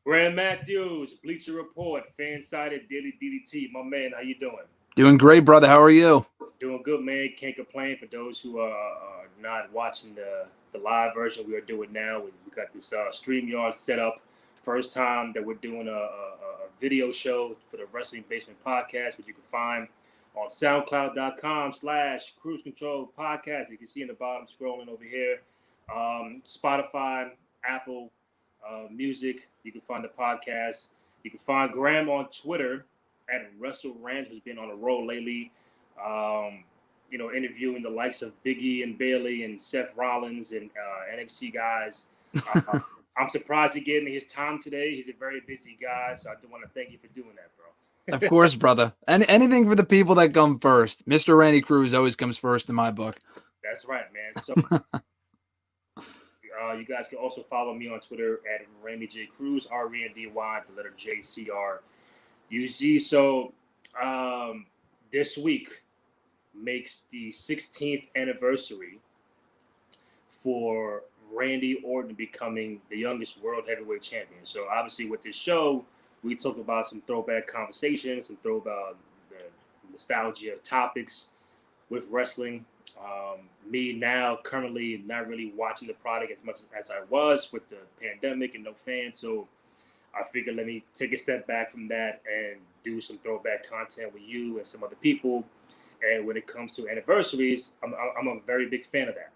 Graham Matthews, Bleacher Report, Fansided, Daily DDT. My man, how you doing? Doing great, brother. How are you? Doing good, man. Can't complain. For those who are not watching the live version, we are doing now. We got this StreamYard set up. First time that we're doing a video show for the Wrestling Basement Podcast, which you can find on SoundCloud.com/Cruise Control Podcast. You can see in the bottom scrolling over here. Spotify, Apple Music. You can find the podcast. You can find Graham on Twitter at WrestleRant, who's been on a roll lately. Interviewing the likes of Biggie and Bailey and Seth Rollins and NXT guys. I'm surprised he gave me his time today. He's a very busy guy, so I do want to thank you for doing that, bro. Of course, brother. And anything for the people that come first. Mr. Randy Cruz always comes first in my book. That's right, man. So you guys can also follow me on Twitter at Randy J. Cruz, RENDY, the letter JCRUZ. So this week makes the 16th anniversary for Randy Orton becoming the youngest world heavyweight champion. So obviously with this show, we talk about some throwback conversations, some throwback the nostalgia topics with wrestling. Me now currently not really watching the product as much as I was with the pandemic and no fans. So I figured let me take a step back from that and do some throwback content with you and some other people. And when it comes to anniversaries, I'm a very big fan of that.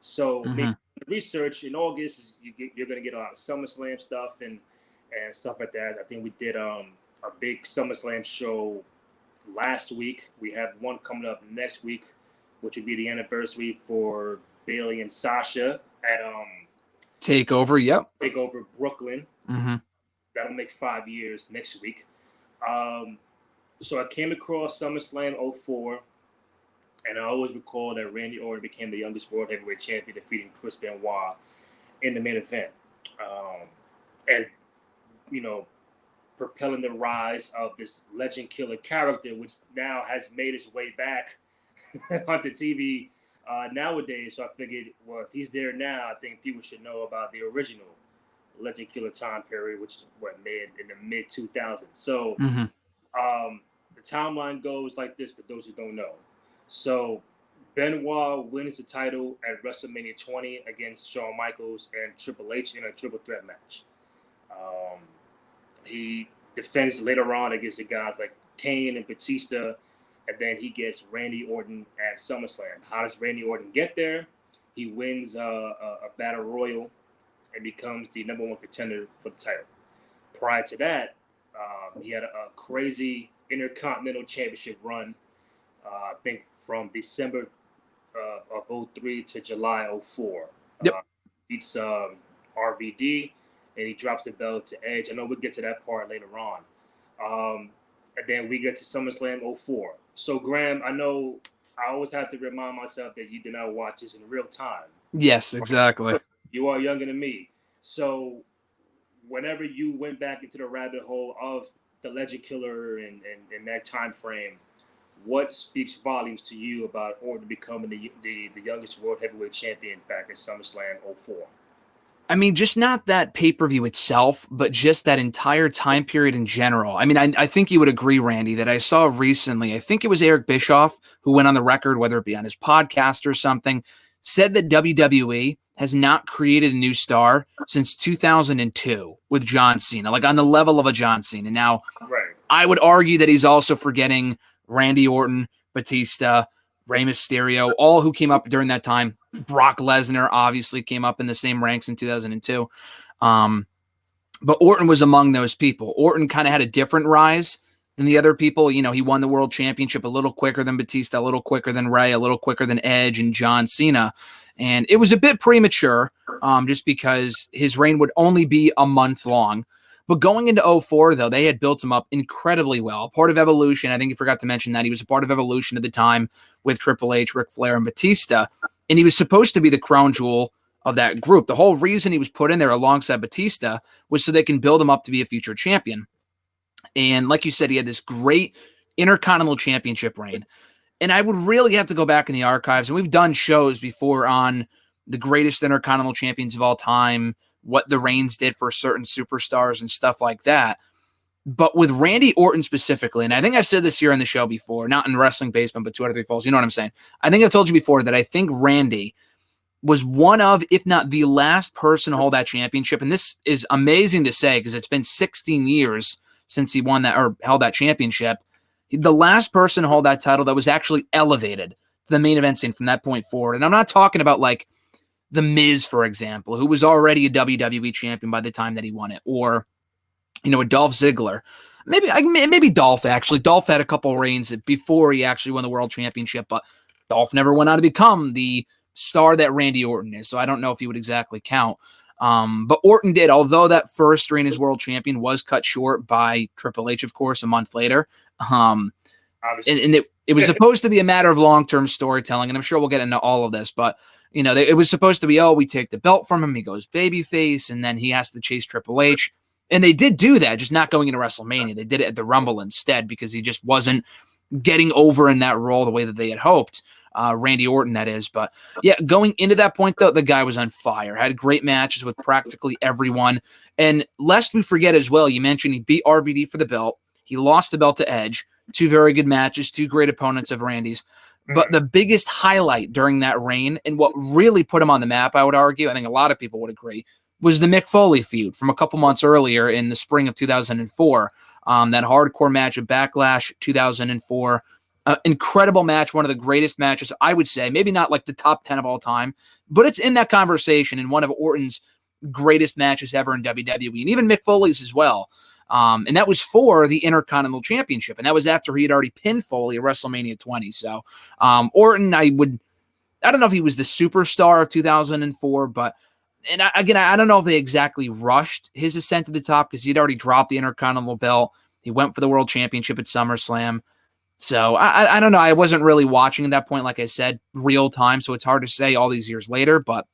So the research in August, you're going to get a lot of SummerSlam stuff and stuff like that. I think we did a big SummerSlam show last week. We have one coming up next week, which would be the anniversary for Bailey and Sasha at Takeover. Yep. Takeover Brooklyn. Mm-hmm. That'll make 5 years next week. So I came across SummerSlam 04, and I always recall that Randy Orton became the youngest world heavyweight champion, defeating Chris Benoit in the main event. And, propelling the rise of this legend killer character, which now has made its way back onto TV nowadays. So I figured, well, if he's there now, I think people should know about the original legend killer time period, which is made in the mid 2000s. So the timeline goes like this for those who don't know. So Benoit wins the title at WrestleMania 20 against Shawn Michaels and Triple H in a triple threat match. He defends later on against the guys like Kane and Batista, and then he gets Randy Orton at SummerSlam. How does Randy Orton get there? He wins a battle royal and becomes the number one contender for the title. Prior to that, he had a crazy Intercontinental Championship run, I think from December of 03 to July 04. Yep. Beats RVD, and he drops the belt to Edge. I know we'll get to that part later on. And then we get to SummerSlam 04. So, Graham, I know I always have to remind myself that you did not watch this in real time. Yes, exactly. You are younger than me. So, whenever you went back into the rabbit hole of the Legend Killer and that time frame, what speaks volumes to you about Orton becoming the youngest world heavyweight champion back at SummerSlam 04? I mean, just not that pay-per-view itself, but just that entire time period in general. I mean, I think you would agree, Randy, that I saw recently, I think it was Eric Bischoff who went on the record, whether it be on his podcast or something, said that WWE has not created a new star since 2002 with John Cena, like on the level of a John Cena. Now, right. I would argue that he's also forgetting Randy Orton, Batista, Rey Mysterio, all who came up during that time. Brock Lesnar obviously came up in the same ranks in 2002. But Orton was among those people. Orton kind of had a different rise than the other people. You know, he won the world championship a little quicker than Batista, a little quicker than Rey, a little quicker than Edge and John Cena. And it was a bit premature just because his reign would only be a month long. But going into 04, though, they had built him up incredibly well. Part of Evolution, I think you forgot to mention that. He was a part of Evolution at the time with Triple H, Ric Flair, and Batista. And he was supposed to be the crown jewel of that group. The whole reason he was put in there alongside Batista was so they can build him up to be a future champion. And like you said, he had this great Intercontinental Championship reign. And I would really have to go back in the archives. And we've done shows before on the greatest Intercontinental champions of all time, what the reigns did for certain superstars and stuff like that. But with Randy Orton specifically, and I think I've said this here on the show before, not in Wrestling Basement, but 2 out of 3 Falls, you know what I'm saying? I think I've told you before that I think Randy was one of, if not the last person to hold that championship. And this is amazing to say because it's been 16 years since he won that or held that championship. The last person to hold that title that was actually elevated to the main event scene from that point forward. And I'm not talking about like The Miz, for example, who was already a WWE champion by the time that he won it, or a Dolph Ziggler. Maybe Dolph, actually. Dolph had a couple reigns before he actually won the world championship, but Dolph never went on to become the star that Randy Orton is, so I don't know if he would exactly count. But Orton did, although that first reign as world champion was cut short by Triple H, of course, a month later. And it was supposed to be a matter of long-term storytelling, and I'm sure we'll get into all of this, but it was supposed to be, we take the belt from him, he goes babyface, and then he has to chase Triple H. And they did do that, just not going into WrestleMania. They did it at the Rumble instead because he just wasn't getting over in that role the way that they had hoped. Randy Orton, that is. But yeah, going into that point, though, the guy was on fire. Had great matches with practically everyone. And lest we forget as well, you mentioned he beat RVD for the belt. He lost the belt to Edge. 2 very good matches, 2 great opponents of Randy's. But the biggest highlight during that reign, and what really put him on the map, I would argue, I think a lot of people would agree, was the Mick Foley feud from a couple months earlier in the spring of 2004. That hardcore match of Backlash 2004. Incredible match, one of the greatest matches, I would say. Maybe not like the top 10 of all time, but it's in that conversation and one of Orton's greatest matches ever in WWE, and even Mick Foley's as well. And that was for the Intercontinental Championship, and that was after he had already pinned Foley at WrestleMania 20. So Orton, I don't know if he was the superstar of 2004, but I don't know if they exactly rushed his ascent to the top because he'd already dropped the Intercontinental belt. He went for the World Championship at SummerSlam. So I don't know. I wasn't really watching at that point, like I said, real time. So it's hard to say all these years later, but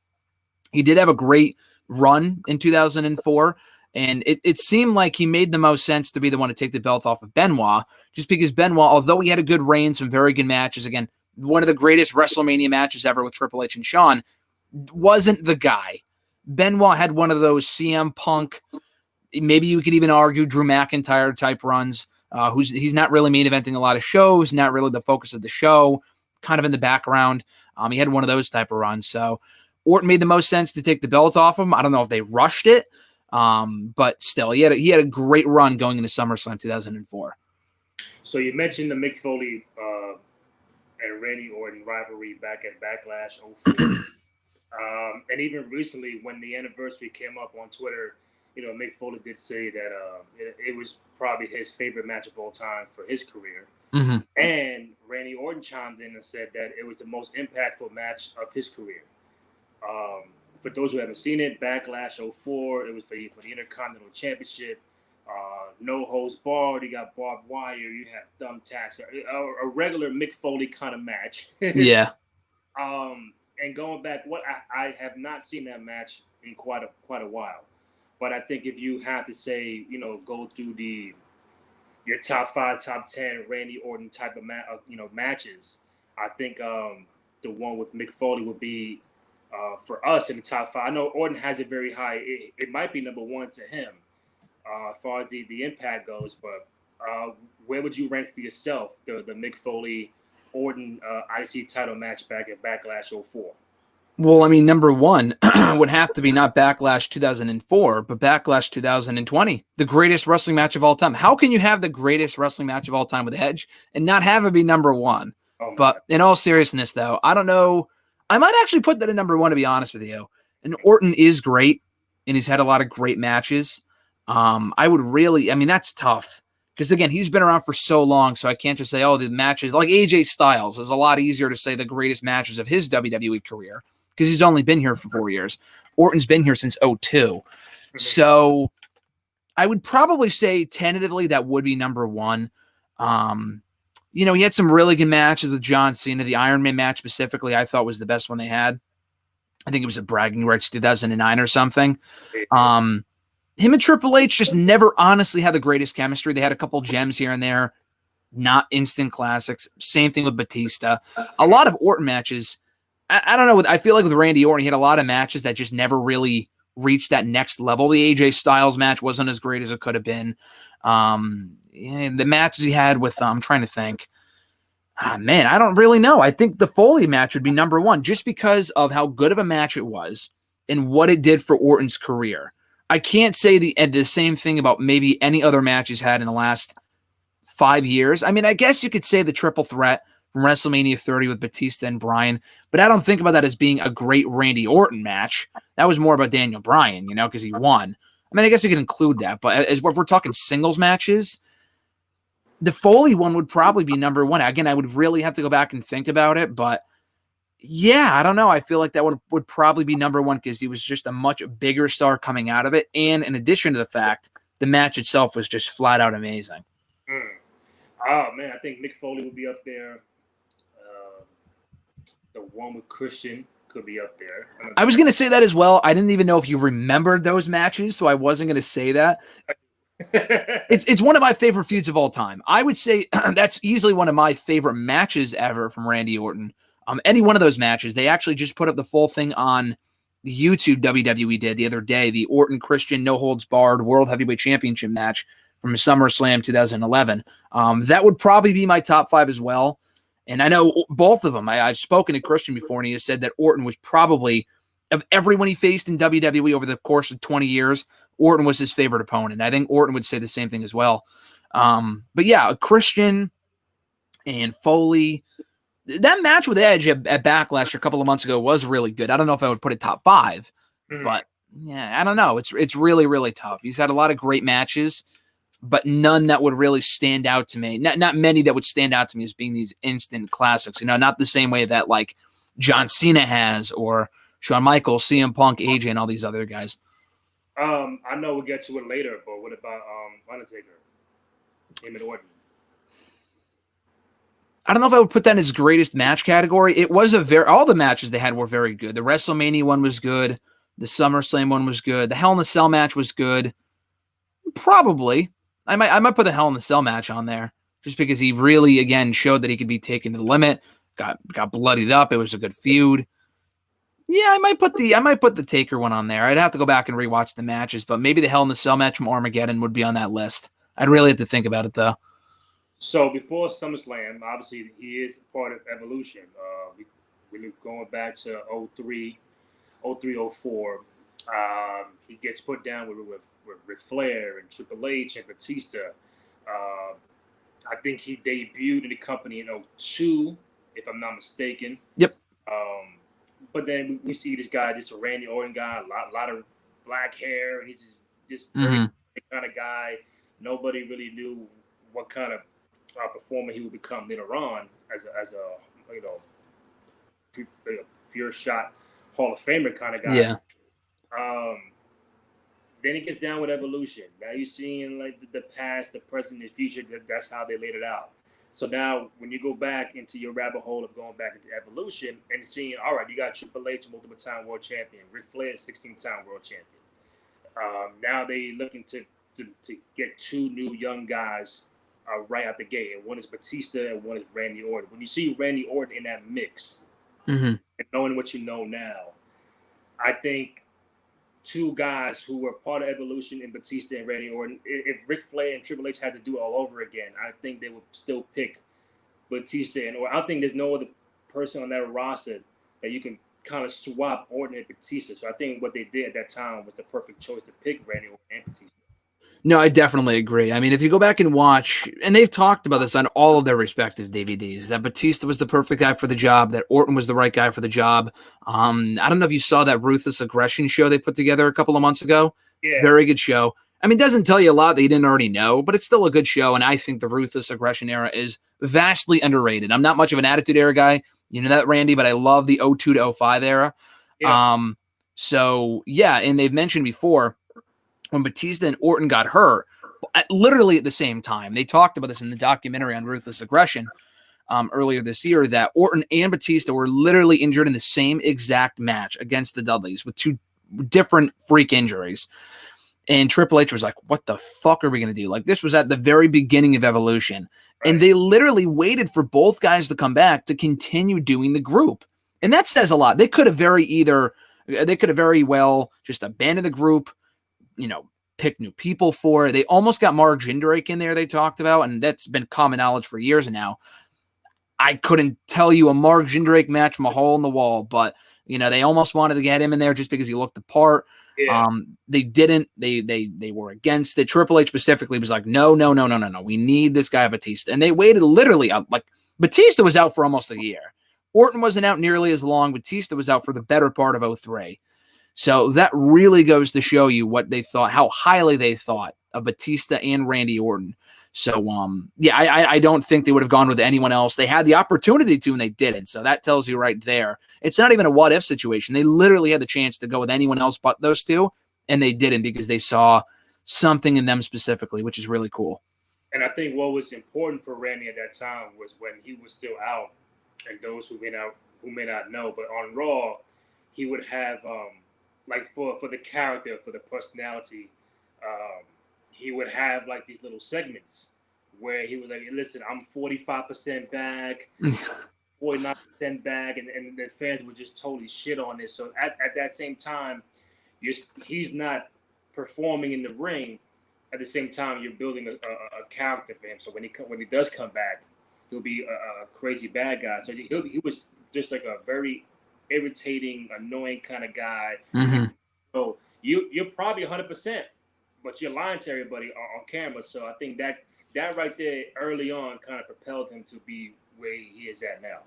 he did have a great run in 2004. And it seemed like he made the most sense to be the one to take the belt off of Benoit, just because Benoit, although he had a good reign, some very good matches, again, one of the greatest WrestleMania matches ever with Triple H and Shawn, wasn't the guy. Benoit had one of those CM Punk, maybe you could even argue Drew McIntyre type runs. He's not really main eventing a lot of shows, not really the focus of the show, kind of in the background. He had one of those type of runs. So Orton made the most sense to take the belt off him. I don't know if they rushed it, but still, he had a great run going into SummerSlam 2004. So you mentioned the Mick Foley and Randy Orton rivalry back at Backlash 04. And even recently, when the anniversary came up on Twitter, Mick Foley did say that it was probably his favorite match of all time for his career. Mm-hmm. And Randy Orton chimed in and said that it was the most impactful match of his career. For those who haven't seen it, Backlash 04, it was for the Intercontinental Championship. No holds barred. You got barbed wire. You have thumbtacks. A regular Mick Foley kind of match. Yeah. And going back, I have not seen that match in quite a while. But I think if you have to say, go through your top 5, top 10 Randy Orton type of matches, I think the one with Mick Foley would be for us in the top 5. I know Orton has it very high. It might be number 1 to him as far as the impact goes. But where would you rank for yourself the Mick Foley Orton IC title match back at Backlash 04? Well, I mean, number 1 would have to be not Backlash 2004, but Backlash 2020, the greatest wrestling match of all time. How can you have the greatest wrestling match of all time with Edge and not have it be number 1? But in all seriousness, though, I don't know. I might actually put that at number 1, to be honest with you. And Orton is great, and he's had a lot of great matches. That's tough. Because, again, he's been around for so long, so I can't just say, the matches. Like AJ Styles is a lot easier to say the greatest matches of his WWE career because he's only been here for 4 years. Orton's been here since 2002. So I would probably say tentatively that would be number 1. He had some really good matches with John Cena. The Iron Man match specifically I thought was the best one they had. I think it was a Bragging Rights 2009 or something. Him and Triple H just never honestly had the greatest chemistry. They had a couple gems here and there, not instant classics. Same thing with Batista. A lot of Orton matches. I don't know. I feel like with Randy Orton, he had a lot of matches that just never really reach that next level. The AJ Styles match wasn't as great as it could have been. The matches he had with, I'm trying to think. Man, I don't really know. I think the Foley match would be number one just because of how good of a match it was and what it did for Orton's career. I can't say the same thing about maybe any other match he's had in the last 5 years. I mean, I guess you could say the triple threat from WrestleMania 30 with Batista and Bryan, but I don't think about that as being a great Randy Orton match. That was more about Daniel Bryan, because he won. I mean, I guess you could include that, but if we're talking singles matches, the Foley one would probably be number one. Again, I would really have to go back and think about it, but yeah, I don't know. I feel like that would probably be number one because he was just a much bigger star coming out of it. And in addition to the fact, the match itself was just flat out amazing. Oh, man, I think Mick Foley would be up there. The one with Christian could be up there. I was going to say that as well. I didn't even know if you remembered those matches, so I wasn't going to say that. It's one of my favorite feuds of all time. I would say that's easily one of my favorite matches ever from Randy Orton. Any one of those matches, they actually just put up the full thing on the YouTube WWE did the other day, the Orton Christian No Holds Barred World Heavyweight Championship match from SummerSlam 2011. That would probably be my top 5 as well. And I know both of them. I've spoken to Christian before, and he has said that Orton was probably, of everyone he faced in WWE over the course of 20 years, Orton was his favorite opponent. I think Orton would say the same thing as well. But yeah, Christian and Foley, that match with Edge at Backlash a couple of months ago was really good. I don't know if I would put it top 5, but yeah, I don't know. It's really, really tough. He's had a lot of great matches, but none that would really stand out to me. Not many that would stand out to me as being these instant classics. Not the same way that like John Cena has or Shawn Michaels, CM Punk, AJ, and all these other guys. I know we'll get to it later, but what about Undertaker? Him and Orton. I don't know if I would put that in his greatest match category. It was all the matches they had were very good. The WrestleMania one was good. The SummerSlam one was good. The Hell in a Cell match was good. Probably. I might put the Hell in the Cell match on there just because he really, again, showed that he could be taken to the limit, got bloodied up. It was a good feud. Yeah, I might put the Taker one on there. I'd have to go back and rewatch the matches, but maybe the Hell in the Cell match from Armageddon would be on that list. I'd really have to think about it, though. So before SummerSlam, obviously he is part of Evolution. We're going back to 03, 04. He gets put down with Ric Flair and Triple H and Batista. I think he debuted in the company in 02, if I'm not mistaken. Yep. But then we see this guy, just a Randy Orton guy, a lot of black hair, and he's just very kind of guy. Nobody really knew what kind of performer he would become later on as a pure shot Hall of Famer kind of guy. Yeah. Then he gets down with Evolution. Now you're seeing like the past, the present, and the future. That's how they laid it out. So now when you go back into your rabbit hole of going back into Evolution and seeing, all right, you got Triple H, multiple-time world champion, Ric Flair, 16-time world champion. Now they looking to get 2 new young guys right out the gate. And one is Batista and one is Randy Orton. When you see Randy Orton in that mix, and knowing what you know now, I think 2 guys who were part of Evolution in Batista and Randy Orton, if Ric Flair and Triple H had to do it all over again, I think they would still pick Batista and Orton. I think there's no other person on that roster that you can kind of swap Orton and Batista. So I think what they did at that time was the perfect choice to pick Randy Orton and Batista. No, I definitely agree. I mean, if you go back and watch, and they've talked about this on all of their respective DVDs, that Batista was the perfect guy for the job, that Orton was the right guy for the job. I don't know if you saw that Ruthless Aggression show they put together a couple of months ago. Yeah. Very good show. I mean, it doesn't tell you a lot that you didn't already know, but it's still a good show, and I think the Ruthless Aggression era is vastly underrated. I'm not much of an Attitude Era guy. You know that, Randy, but I love the 02 to 05 era. Yeah. So, yeah, and they've mentioned before, when Batista and Orton got hurt, literally at the same time, they talked about this in the documentary on Ruthless Aggression earlier this year, that Orton and Batista were literally injured in the same exact match against the Dudleys with 2 different freak injuries. And Triple H was like, what the fuck are we going to do? Like, this was at the very beginning of Evolution. Right. And they literally waited for both guys to come back to continue doing the group. And that says a lot. They could have They could have very well just abandoned the group, pick new people for it. They almost got Mark Jindrak in there, they talked about, and that's been common knowledge for years now. I couldn't tell you a Mark Jindrak match from a hole in the wall, but they almost wanted to get him in there just because he looked the part. Yeah. They didn't. They were against it. Triple H specifically was like, no. We need this guy Batista, and they waited literally like Batista was out for almost a year. Orton wasn't out nearly as long. Batista was out for the better part of 2003. So that really goes to show you what they thought, how highly they thought of Batista and Randy Orton. So, I don't think they would have gone with anyone else. They had the opportunity to, and they didn't. So that tells you right there. It's not even a what-if situation. They literally had the chance to go with anyone else but those two, and they didn't because they saw something in them specifically, which is really cool. And I think what was important for Randy at that time was when he was still out, and those who may not know, but on Raw, he would have like for the character, for the personality, he would have like these little segments where he was like, listen, I'm 45% back, 49% back, and the fans would just totally shit on this. So at that same time, he's not performing in the ring. At the same time, you're building a character for him. So when he does come back, he'll be a crazy bad guy. So he was just like a very irritating, annoying kind of guy. Mm-hmm. So you're probably 100%, but you're lying to everybody on camera. So I think that right there early on kind of propelled him to be where he is at now.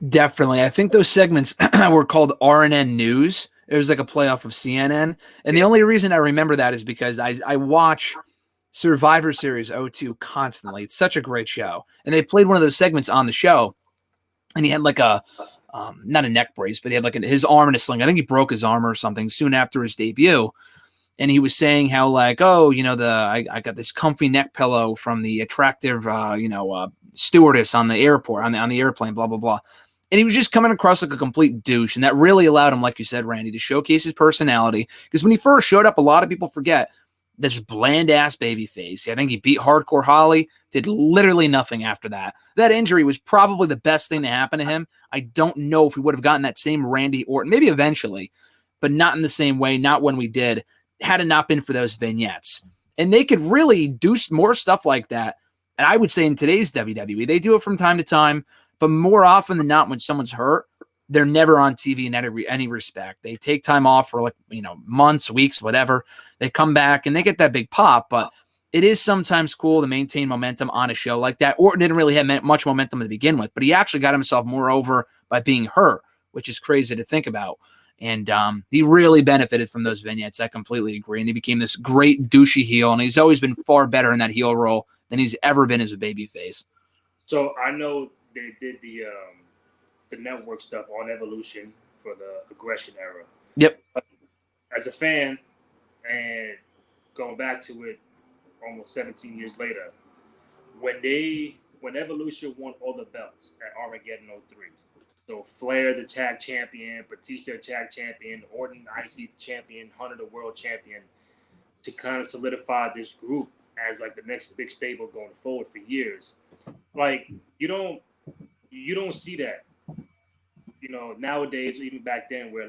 Definitely. I think those segments were called RNN News. It was like a playoff of CNN. And the only reason I remember that is because I watch Survivor Series 02 constantly. It's such a great show. And they played one of those segments on the show. And he had like a, not a neck brace, but he had like his arm in a sling. I think he broke his arm or something soon after his debut. And he was saying how like, I got this comfy neck pillow from the attractive, stewardess on the airport, on the airplane, blah, blah, blah. And he was just coming across like a complete douche. And that really allowed him, like you said, Randy, to showcase his personality. Because when he first showed up, a lot of people forget this bland-ass baby face. I think he beat Hardcore Holly, did literally nothing after that. That injury was probably the best thing to happen to him. I don't know if we would have gotten that same Randy Orton, maybe eventually, but not in the same way, not when we did, had it not been for those vignettes. And they could really do more stuff like that. And I would say in today's WWE, they do it from time to time, but more often than not, when someone's hurt, they're never on TV in any respect. They take time off for months, weeks, whatever. They come back and they get that big pop, but it is sometimes cool to maintain momentum on a show like that. Orton didn't really have much momentum to begin with, but he actually got himself more over by being hurt, which is crazy to think about. And he really benefited from those vignettes. I completely agree. And he became this great douchey heel, and he's always been far better in that heel role than he's ever been as a babyface. So I know they did the network stuff on Evolution for the Aggression era. Yep. As a fan, and going back to it almost 17 years later, when Evolution won all the belts at Armageddon 03, so Flair the tag champion, Batista the tag champion, Orton IC champion, Hunter the world champion, to kind of solidify this group as like the next big stable going forward for years. Like you don't see that, nowadays, even back then, where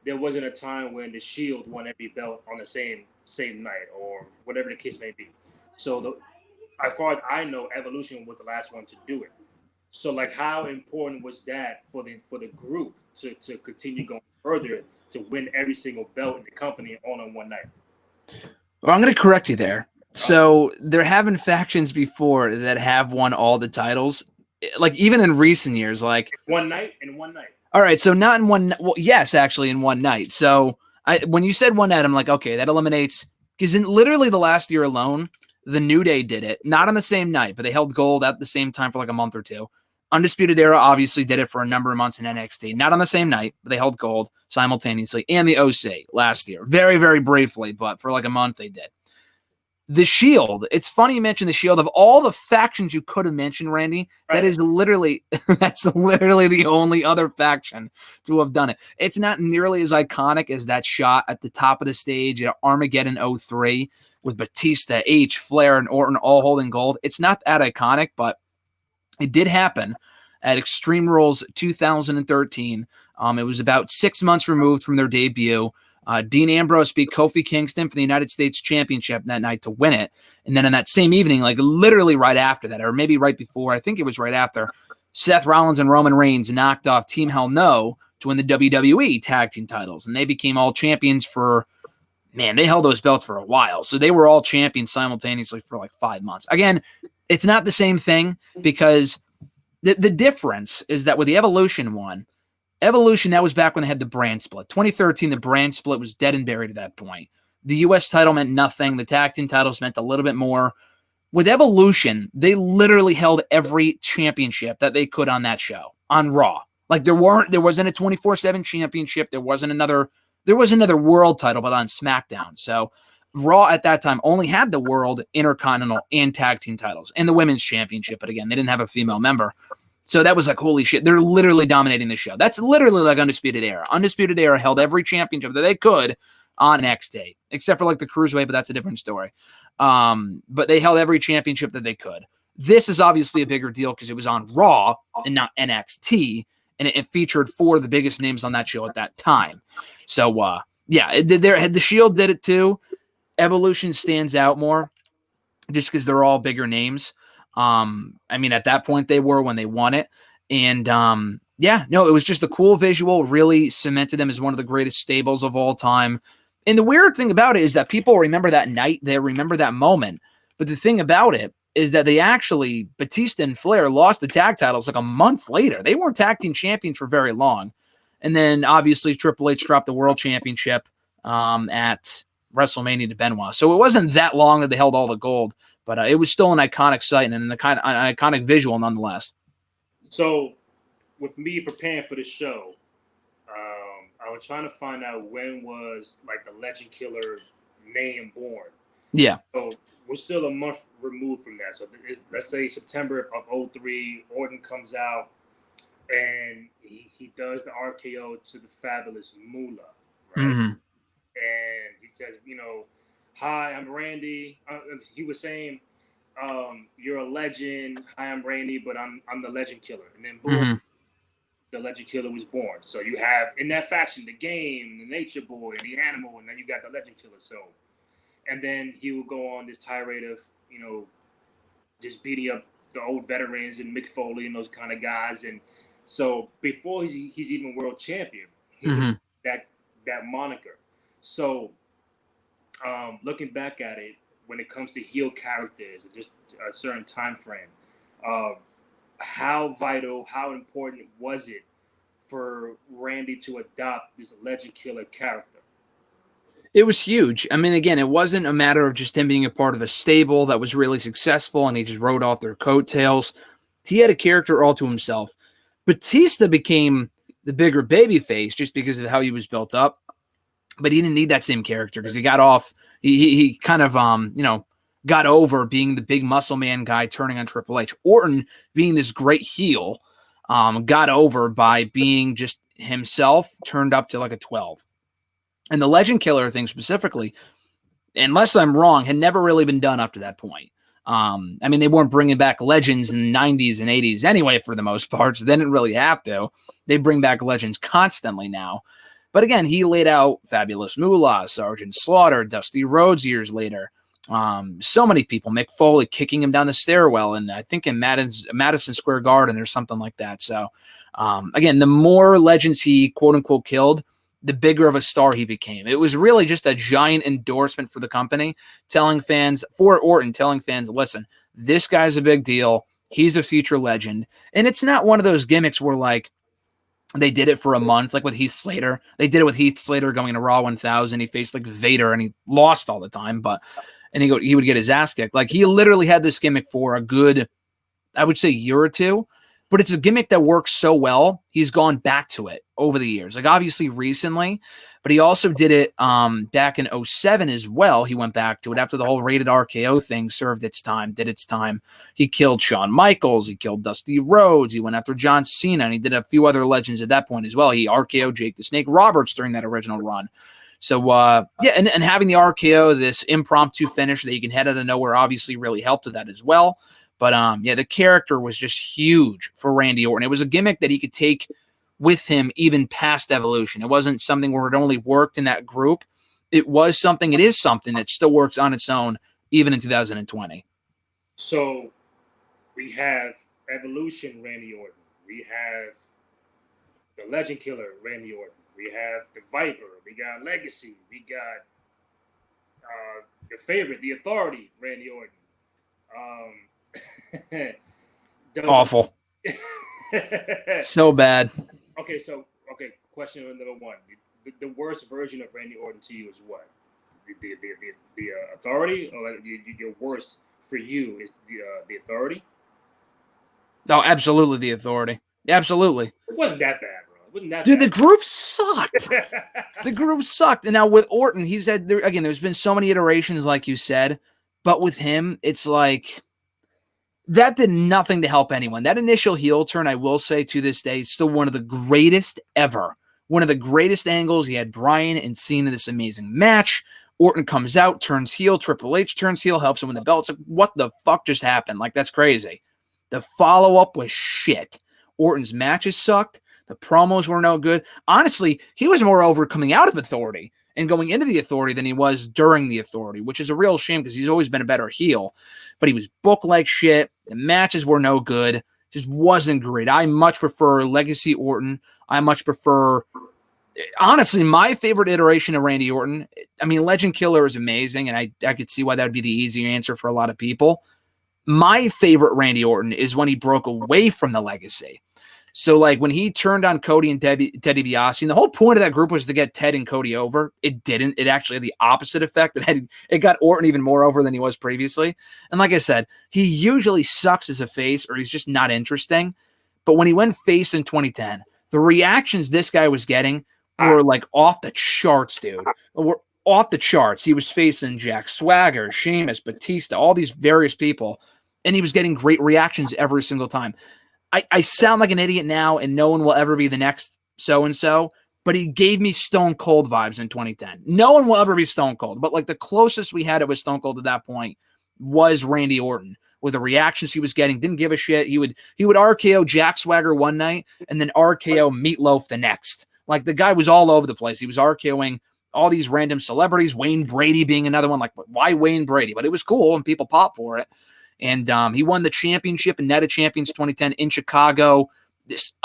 there wasn't a time when the Shield won every belt on the same night or whatever the case may be. So as far as I know, Evolution was the last one to do it. So like, how important was that for the group to continue going further to win every single belt in the company all on one night? Well, I'm going to correct you there. So there have been factions before that have won all the titles, like even in recent years, like in one night. All right, so not in one. Well, yes, actually, in one night. So when you said one night, I'm like, okay, that eliminates, because in literally the last year alone, the New Day did it, not on the same night, but they held gold at the same time for like a month or two. Undisputed Era obviously did it for a number of months in NXT, not on the same night, but they held gold simultaneously. And the OC last year, very, very briefly, but for like a month they did. The Shield, it's funny you mentioned the Shield. Of all the factions you could have mentioned, Randy, right, that's literally the only other faction to have done it. It's not nearly as iconic as that shot at the top of the stage at Armageddon 03 with Batista, Flair, and Orton all holding gold. It's not that iconic, but it did happen at Extreme Rules 2013. It was about 6 months removed from their debut. Dean Ambrose beat Kofi Kingston for the United States Championship that night to win it. And then in that same evening, like literally right after that, or maybe right before, I think it was right after, Seth Rollins and Roman Reigns knocked off Team Hell No to win the WWE tag team titles. And they became all champions for, man, they held those belts for a while. So they were all champions simultaneously for like 5 months. Again, it's not the same thing because the difference is that with the Evolution one, Evolution, that was back when they had the brand split. 2013, the brand split was dead and buried at that point. The U.S. title meant nothing. The tag team titles meant a little bit more. With Evolution, they literally held every championship that they could on that show, on Raw. Like there wasn't a 24/7 championship. There was another world title, but on SmackDown. So Raw at that time only had the world, intercontinental, and tag team titles, and the women's championship. But again, they didn't have a female member. So that was like, holy shit, they're literally dominating the show. That's literally like Undisputed Era. Undisputed Era held every championship that they could on NXT, except for like the Cruiserweight, but that's a different story. But they held every championship that they could. This is obviously a bigger deal because it was on Raw and not NXT, and it featured 4 of the biggest names on that show at that time. So, yeah, the Shield did it too. Evolution stands out more just because they're all bigger names. I mean, at that point they were when they won it. And yeah, no, it was just a cool visual, really cemented them as one of the greatest stables of all time. And the weird thing about it is that people remember that night, they remember that moment. But the thing about it is that they actually, Batista and Flair lost the tag titles like a month later. They weren't tag team champions for very long. And then obviously Triple H dropped the world championship at WrestleMania to Benoit. So it wasn't that long that they held all the gold. But it was still an iconic sight and an iconic visual nonetheless. So, with me preparing for the show, I was trying to find out when was like the Legend Killer name born. Yeah. So we're still a month removed from that. So let's say September of 03, Orton comes out and he does the RKO to the Fabulous Moolah, right? Mm-hmm. And he says, hi, I'm Randy. He was saying, you're a legend. Hi, I'm Randy, but I'm the Legend Killer. And then boom, the Legend Killer was born. So you have in that faction the Game, the Nature Boy, the Animal, and then you got the Legend Killer. So, and then he will go on this tirade of just beating up the old veterans and Mick Foley and those kind of guys. And so before he's even world champion, that moniker. So, looking back at it, when it comes to heel characters, just a certain time frame, how vital, how important was it for Randy to adopt this Legend Killer character? It was huge. I mean, again, it wasn't a matter of just him being a part of a stable that was really successful and he just rode off their coattails. He had a character all to himself. Batista became the bigger babyface just because of how he was built up. But he didn't need that same character because he got off. He kind of, got over being the big muscle man guy turning on Triple H. Orton, being this great heel, got over by being just himself turned up to like a 12. And the Legend Killer thing specifically, unless I'm wrong, had never really been done up to that point. I mean, they weren't bringing back legends in the 90s and 80s anyway, for the most part, so they didn't really have to. They bring back legends constantly now. But again, he laid out Fabulous Moolah, Sergeant Slaughter, Dusty Rhodes years later. So many people, Mick Foley kicking him down the stairwell, and I think in Madison Square Garden or something like that. So again, the more legends he quote unquote killed, the bigger of a star he became. It was really just a giant endorsement for the company, telling fans, listen, this guy's a big deal. He's a future legend. And it's not one of those gimmicks where like they did it for a month, like with Heath Slater. They did it with Heath Slater going to Raw 1000. He faced like Vader and he lost all the time, and he would get his ass kicked. Like he literally had this gimmick for a good, I would say, year or two. But it's a gimmick that works so well, he's gone back to it over the years. Like obviously recently, but he also did it back in 2007 as well. He went back to it after the whole rated RKO thing did its time. He killed Shawn Michaels. He killed Dusty Rhodes. He went after John Cena, and he did a few other legends at that point as well. He RKO'd Jake the Snake Roberts during that original run. So, yeah, and having the RKO, this impromptu finish that you can head out of nowhere, obviously really helped with that as well. But, yeah, the character was just huge for Randy Orton. It was a gimmick that he could take with him even past Evolution. It wasn't something where it only worked in that group. It is something that still works on its own, even in 2020. So we have Evolution Randy Orton. We have the Legend Killer Randy Orton. We have the Viper. We got Legacy. We got your favorite, the Authority Randy Orton. Awful. So bad. Okay, question number one. The worst version of Randy Orton to you is what? The Authority, or like your worst for you is the Authority? Oh, absolutely the Authority. Absolutely. It wasn't that bad, bro. It wasn't that Dude, bad. the group sucked. The group sucked. And now with Orton, there's been so many iterations, like you said, but with him, it's like that did nothing to help anyone. That initial heel turn, I will say to this day, is still one of the greatest ever. One of the greatest angles. He had Bryan and Cena, this amazing match. Orton comes out, turns heel. Triple H turns heel, helps him win the belt. It's like, what the fuck just happened? Like, that's crazy. The follow-up was shit. Orton's matches sucked. The promos were no good. Honestly, he was more over coming out of Authority and going into the Authority than he was during the Authority, which is a real shame because he's always been a better heel. But he was booked like shit. The matches were no good. Just wasn't great. I much prefer Legacy Orton. I much prefer... Honestly, my favorite iteration of Randy Orton, I mean, Legend Killer is amazing, and I could see why that would be the easier answer for a lot of people. My favorite Randy Orton is when he broke away from the Legacy. So, like, when he turned on Cody and Teddy DiBiase, and the whole point of that group was to get Ted and Cody over. It didn't. It actually had the opposite effect. It got Orton even more over than he was previously. And like I said, he usually sucks as a face, or he's just not interesting. But when he went face in 2010, the reactions this guy was getting were like off the charts, dude. Were off the charts. He was facing Jack Swagger, Sheamus, Batista, all these various people, and he was getting great reactions every single time. I sound like an idiot now, and no one will ever be the next so-and-so, but he gave me Stone Cold vibes in 2010. No one will ever be Stone Cold, but like the closest we had it with Stone Cold at that point was Randy Orton. With the reactions he was getting, didn't give a shit. He would RKO Jack Swagger one night and then RKO Meatloaf the next. Like, the guy was all over the place. He was RKOing all these random celebrities, Wayne Brady being another one. Like, why Wayne Brady? But it was cool, and people popped for it. And he won the championship in Night of Champions 2010 in Chicago.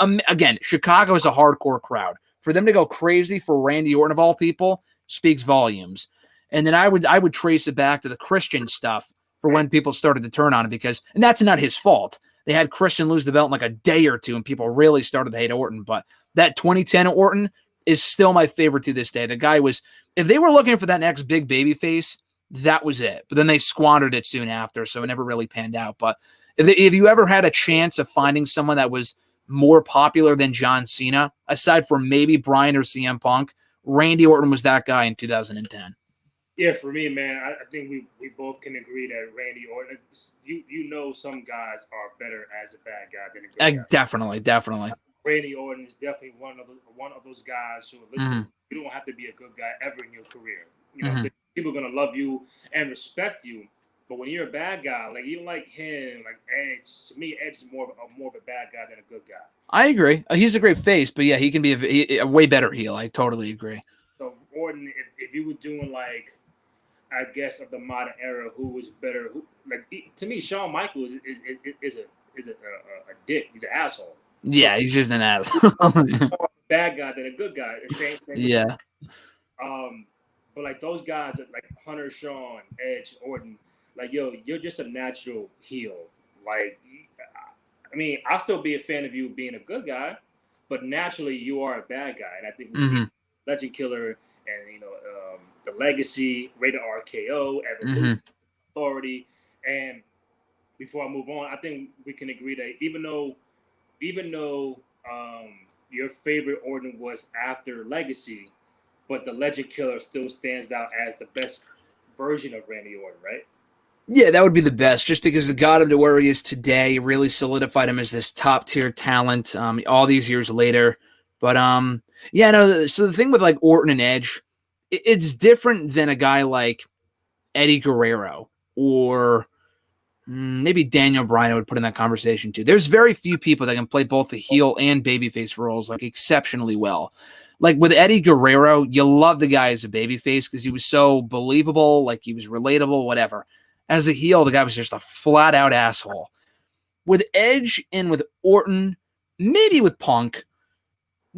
Again, Chicago is a hardcore crowd. For them to go crazy for Randy Orton, of all people, speaks volumes. And then I would trace it back to the Christian stuff for when people started to turn on him, and that's not his fault. They had Christian lose the belt in like a day or two, and people really started to hate Orton. But that 2010 Orton is still my favorite to this day. The guy was, if they were looking for that next big baby face, that was it. But then they squandered it soon after, so it never really panned out. But if you ever had a chance of finding someone that was more popular than John Cena, aside from maybe Bryan or CM Punk, Randy Orton was that guy in 2010. Yeah, for me, man, I think we both can agree that Randy Orton, you know, some guys are better as a bad guy than a good guy. Definitely. Randy Orton is definitely one of those guys who, listen, you don't have to be a good guy ever in your career. You know, so people are gonna love you and respect you. But when you're a bad guy, like even like him, like Edge, to me, Edge is more of a bad guy than a good guy. I agree. He's a great face, but yeah, he can be a way better heel. I totally agree. So Orton, if you were doing like, I guess of the modern era, who was better? To me, Shawn Michaels is a dick. He's an asshole. Yeah, he's just an asshole. Bad guy than a good guy. The same thing. Yeah. But like those guys, like Hunter, Shawn, Edge, Orton, like yo, you're just a natural heel. Like, I mean, I'll still be a fan of you being a good guy, but naturally you are a bad guy. And I think we see Legend Killer and the Legacy, Rated RKO, Evolution, Authority, and before I move on, I think we can agree that even though your favorite Orton was after Legacy, but the Legend Killer still stands out as the best version of Randy Orton, right? Yeah, that would be the best, just because the got him to where he is today really solidified him as this top-tier talent all these years later. But, so the thing with, like, Orton and Edge, it's different than a guy like Eddie Guerrero or Maybe Daniel Bryan I would put in that conversation too. There's very few people that can play both the heel and babyface roles like exceptionally well. Like with Eddie Guerrero, you love the guy as a babyface because he was so believable, like he was relatable, whatever. As a heel, the guy was just a flat out asshole. With Edge and with Orton, maybe with Punk,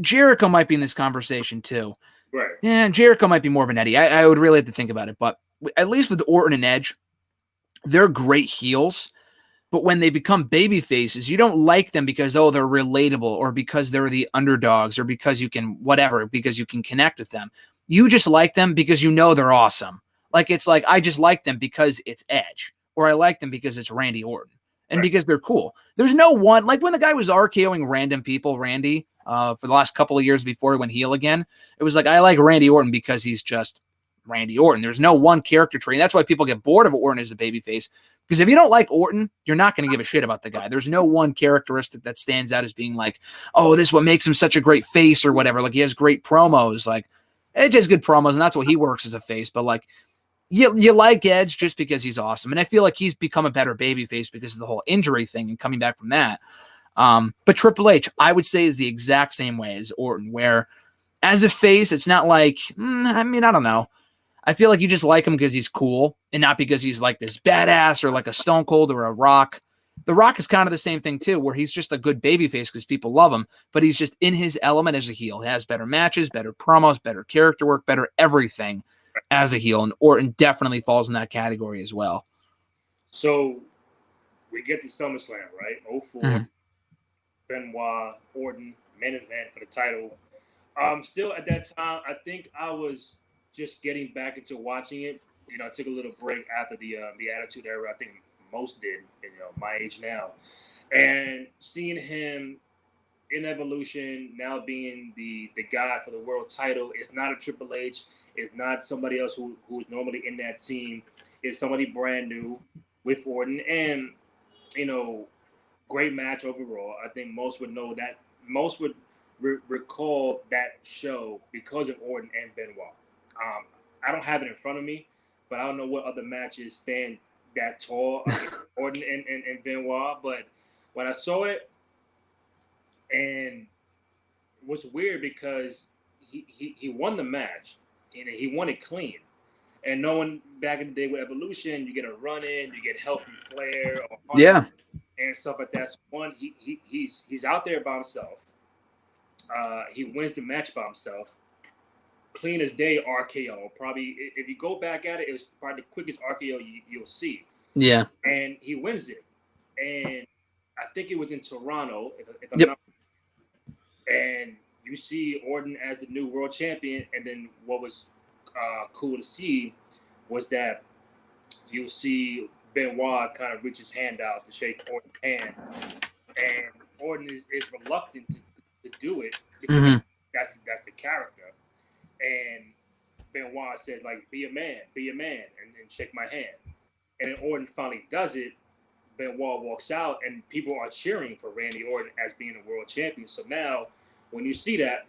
Jericho might be in this conversation too. Right. Yeah, Jericho might be more of an Eddie. I would really have to think about it, but at least with Orton and Edge, they're great heels, but when they become baby faces, you don't like them because, oh, they're relatable or because they're the underdogs or because you can whatever, because you can connect with them. You just like them because you know they're awesome. Like, it's like, I just like them because it's Edge, or I like them because it's Randy Orton and because they're cool. There's no one, like when the guy was RKOing random people, Randy, for the last couple of years before he went heel again, it was like, I like Randy Orton because he's just Randy Orton. There's no one character trait. And that's why people get bored of Orton as a babyface. Because if you don't like Orton, you're not going to give a shit about the guy. There's no one characteristic that stands out as being like, oh, this is what makes him such a great face or whatever. Like, he has great promos. Like, Edge has good promos, and that's what he works as a face. But like, you like Edge just because he's awesome. And I feel like he's become a better babyface because of the whole injury thing and coming back from that. But Triple H, I would say, is the exact same way as Orton, where as a face, it's not like, I don't know. I feel like you just like him because he's cool and not because he's like this badass or like a Stone Cold or a Rock. The Rock is kind of the same thing too, where he's just a good babyface because people love him, but he's just in his element as a heel. He has better matches, better promos, better character work, better everything as a heel, and Orton definitely falls in that category as well. So we get to SummerSlam, right? 04, Benoit, Orton, main event for the title. Still at that time, I think I was just getting back into watching it. You know, I took a little break after the Attitude Era. I think most did, my age now. And seeing him in Evolution, now being the guy for the world title, it's not a Triple H. It's not somebody else who's normally in that scene. It's somebody brand new with Orton. And, great match overall. I think most would know that. Most would recall that show because of Orton and Benoit. I don't have it in front of me, but I don't know what other matches stand that tall against Orton and Benoit. But when I saw it, and it was weird because he won the match and he won it clean. And no one back in the day with Evolution, you get a run in, you get help from Flair or Hunter and stuff like that. So one, he's out there by himself. He wins the match by himself. Clean as day RKO. Probably, if you go back at it, it was probably the quickest RKO you'll see. Yeah. And he wins it. And I think it was in Toronto, if I'm not. And you see Orton as the new world champion. And then what was cool to see was that you'll see Benoit kind of reach his hand out to shake Orton's hand. And Orton is reluctant to do it because that's the character. And Benoit said, like, be a man, and shake my hand. And then Orton finally does it. Benoit walks out, and people are cheering for Randy Orton as being a world champion. So now, when you see that,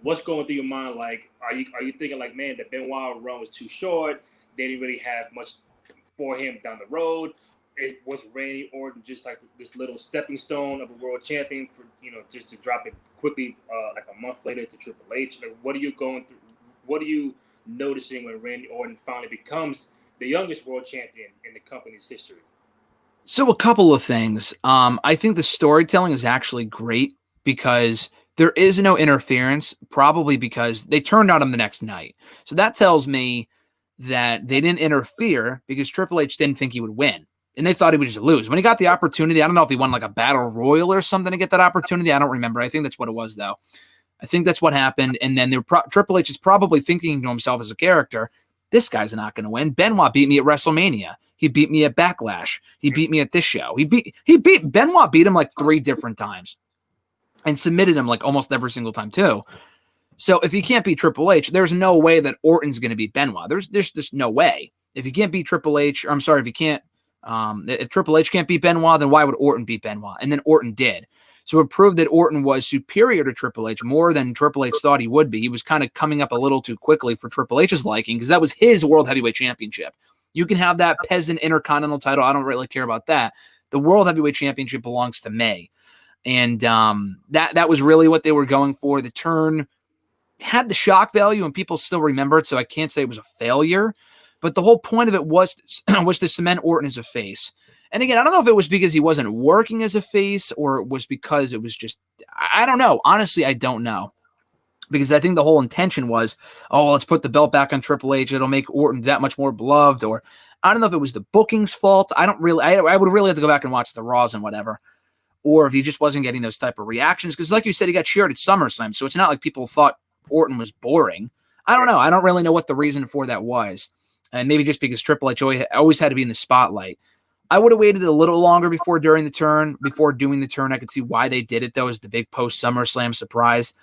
what's going through your mind? Like, are you thinking, like, man, the Benoit run was too short? They didn't really have much for him down the road. It was Randy Orton just like this little stepping stone of a world champion for, just to drop it quickly, like a month later to Triple H. Like, what are you going through? What are you noticing when Randy Orton finally becomes the youngest world champion in the company's history? So a couple of things. I think the storytelling is actually great because there is no interference, probably because they turned on him the next night. So that tells me that they didn't interfere because Triple H didn't think he would win. And they thought he would just lose. When he got the opportunity, I don't know if he won like a battle royal or something to get that opportunity. I don't remember. I think that's what it was, though. I think that's what happened. And then Triple H is probably thinking to himself as a character, this guy's not going to win. Benoit beat me at WrestleMania. He beat me at Backlash. He beat me at this show. Benoit beat him like 3 different times and submitted him like almost every single time too. So if he can't beat Triple H, there's no way that Orton's going to beat Benoit. There's just no way. If you can't beat Triple H, or I'm sorry, if Triple H can't beat Benoit, then why would Orton beat Benoit? And then Orton did. So it proved that Orton was superior to Triple H more than Triple H thought he would be. He was kind of coming up a little too quickly for Triple H's liking because that was his World Heavyweight Championship. You can have that peasant intercontinental title. I don't really care about that. The World Heavyweight Championship belongs to May. And that was really what they were going for. The turn had the shock value and people still remember it, so I can't say it was a failure. But the whole point of it was to cement Orton as a face. And again, I don't know if it was because he wasn't working as a face or it was because it was just, I don't know. Honestly, I don't know. Because I think the whole intention was, oh, let's put the belt back on Triple H. It'll make Orton that much more beloved. Or I don't know if it was the booking's fault. I would really have to go back and watch the Raws and whatever. Or if he just wasn't getting those type of reactions. Because like you said, he got cheered at SummerSlam. So it's not like people thought Orton was boring. I don't know. I don't really know what the reason for that was. And maybe just because Triple H always had to be in the spotlight. I would have waited a little longer before doing the turn. I could see why they did it, though, as the big post-SummerSlam surprise.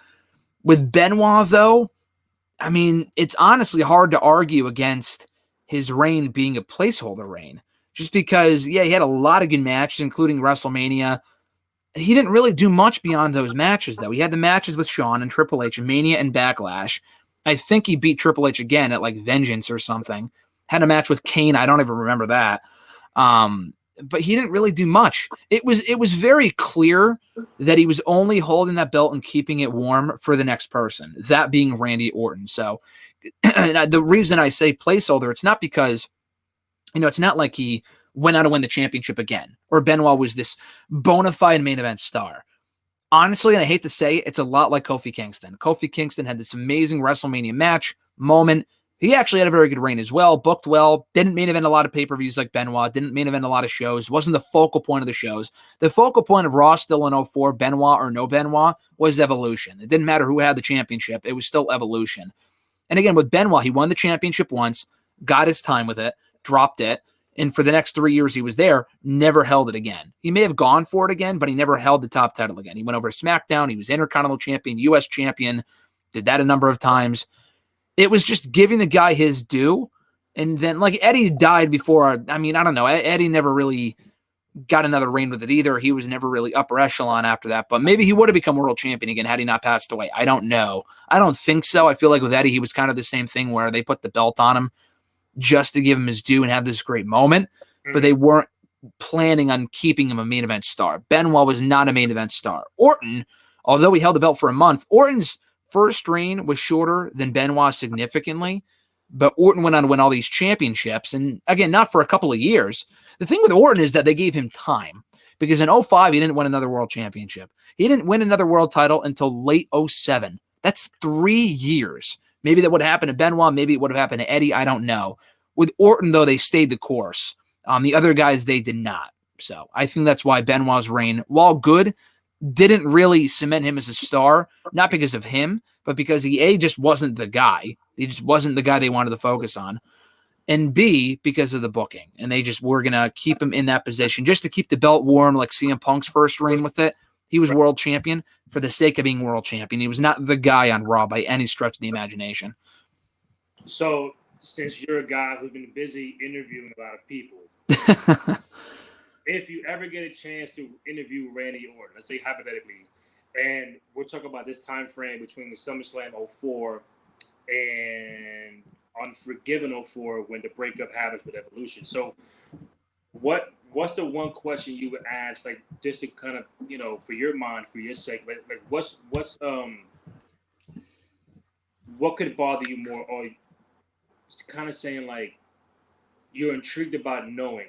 With Benoit, though, I mean, it's honestly hard to argue against his reign being a placeholder reign. Just because, yeah, he had a lot of good matches, including WrestleMania. He didn't really do much beyond those matches, though. He had the matches with Shawn and Triple H, Mania and Backlash. I think he beat Triple H again at, like, Vengeance or something. Had a match with Kane. I don't even remember that. But he didn't really do much. It was very clear that he was only holding that belt and keeping it warm for the next person, that being Randy Orton. So the reason I say placeholder, it's not because, it's not like he went out to win the championship again, or Benoit was this bona fide main event star. Honestly, and I hate to say it, it's a lot like Kofi Kingston. Kofi Kingston had this amazing WrestleMania match moment. He actually had a very good reign as well, booked well, didn't main event a lot of pay-per-views like Benoit, didn't main event a lot of shows, wasn't the focal point of the shows. The focal point of Raw still in 04, Benoit or no Benoit, was Evolution. It didn't matter who had the championship, it was still Evolution. And again, with Benoit, he won the championship once, got his time with it, dropped it, and for the next 3 years he was there, never held it again. He may have gone for it again, but he never held the top title again. He went over to SmackDown, he was Intercontinental Champion, US Champion, did that a number of times. It was just giving the guy his due. And then, like, Eddie died before. I don't know. Eddie never really got another reign with it either. He was never really upper echelon after that. But maybe he would have become world champion again had he not passed away. I don't know. I don't think so. I feel like with Eddie, he was kind of the same thing where they put the belt on him just to give him his due and have this great moment. But they weren't planning on keeping him a main event star. Benoit was not a main event star. Orton, although he held the belt for a month, Orton's first reign was shorter than Benoit significantly, but Orton went on to win all these championships, and again, not for a couple of years. The thing with Orton is that they gave him time, because in 05, he didn't win another world championship. He didn't win another world title until late 07. That's 3 years. Maybe that would have happened to Benoit, maybe it would have happened to Eddie, I don't know. With Orton, though, they stayed the course. The other guys, they did not. So I think that's why Benoit's reign, while good, didn't really cement him as a star, not because of him, but because he, A, just wasn't the guy. He just wasn't the guy they wanted to focus on. And B, because of the booking. And they just were going to keep him in that position just to keep the belt warm, like CM Punk's first reign with it. He was world champion for the sake of being world champion. He was not the guy on Raw by any stretch of the imagination. So, since you're a guy who's been busy interviewing a lot of people, if you ever get a chance to interview Randy Orton, let's say hypothetically, and we're talking about this time frame between SummerSlam 04 and Unforgiven 04 when the breakup happens with Evolution. So what's the one question you would ask, like, just to kind of, for your mind, for your sake, like what could bother you more, or kind of saying like you're intrigued about knowing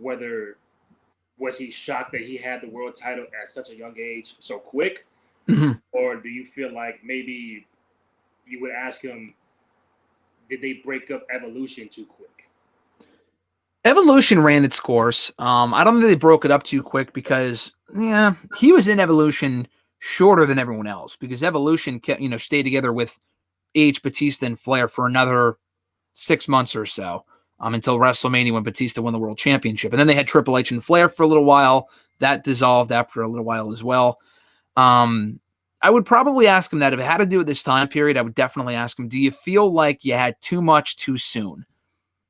whether was he shocked that he had the world title at such a young age so quick? Mm-hmm. Or do you feel like maybe you would ask him, did they break up Evolution too quick? Evolution ran its course. I don't think they broke it up too quick because, he was in Evolution shorter than everyone else because Evolution kept, stayed together with Batista and Flair for another 6 months or so. Until WrestleMania when Batista won the World Championship. And then they had Triple H and Flair for a little while. That dissolved after a little while as well. I would probably ask him that. If it had to do with this time period, I would definitely ask him, do you feel like you had too much too soon?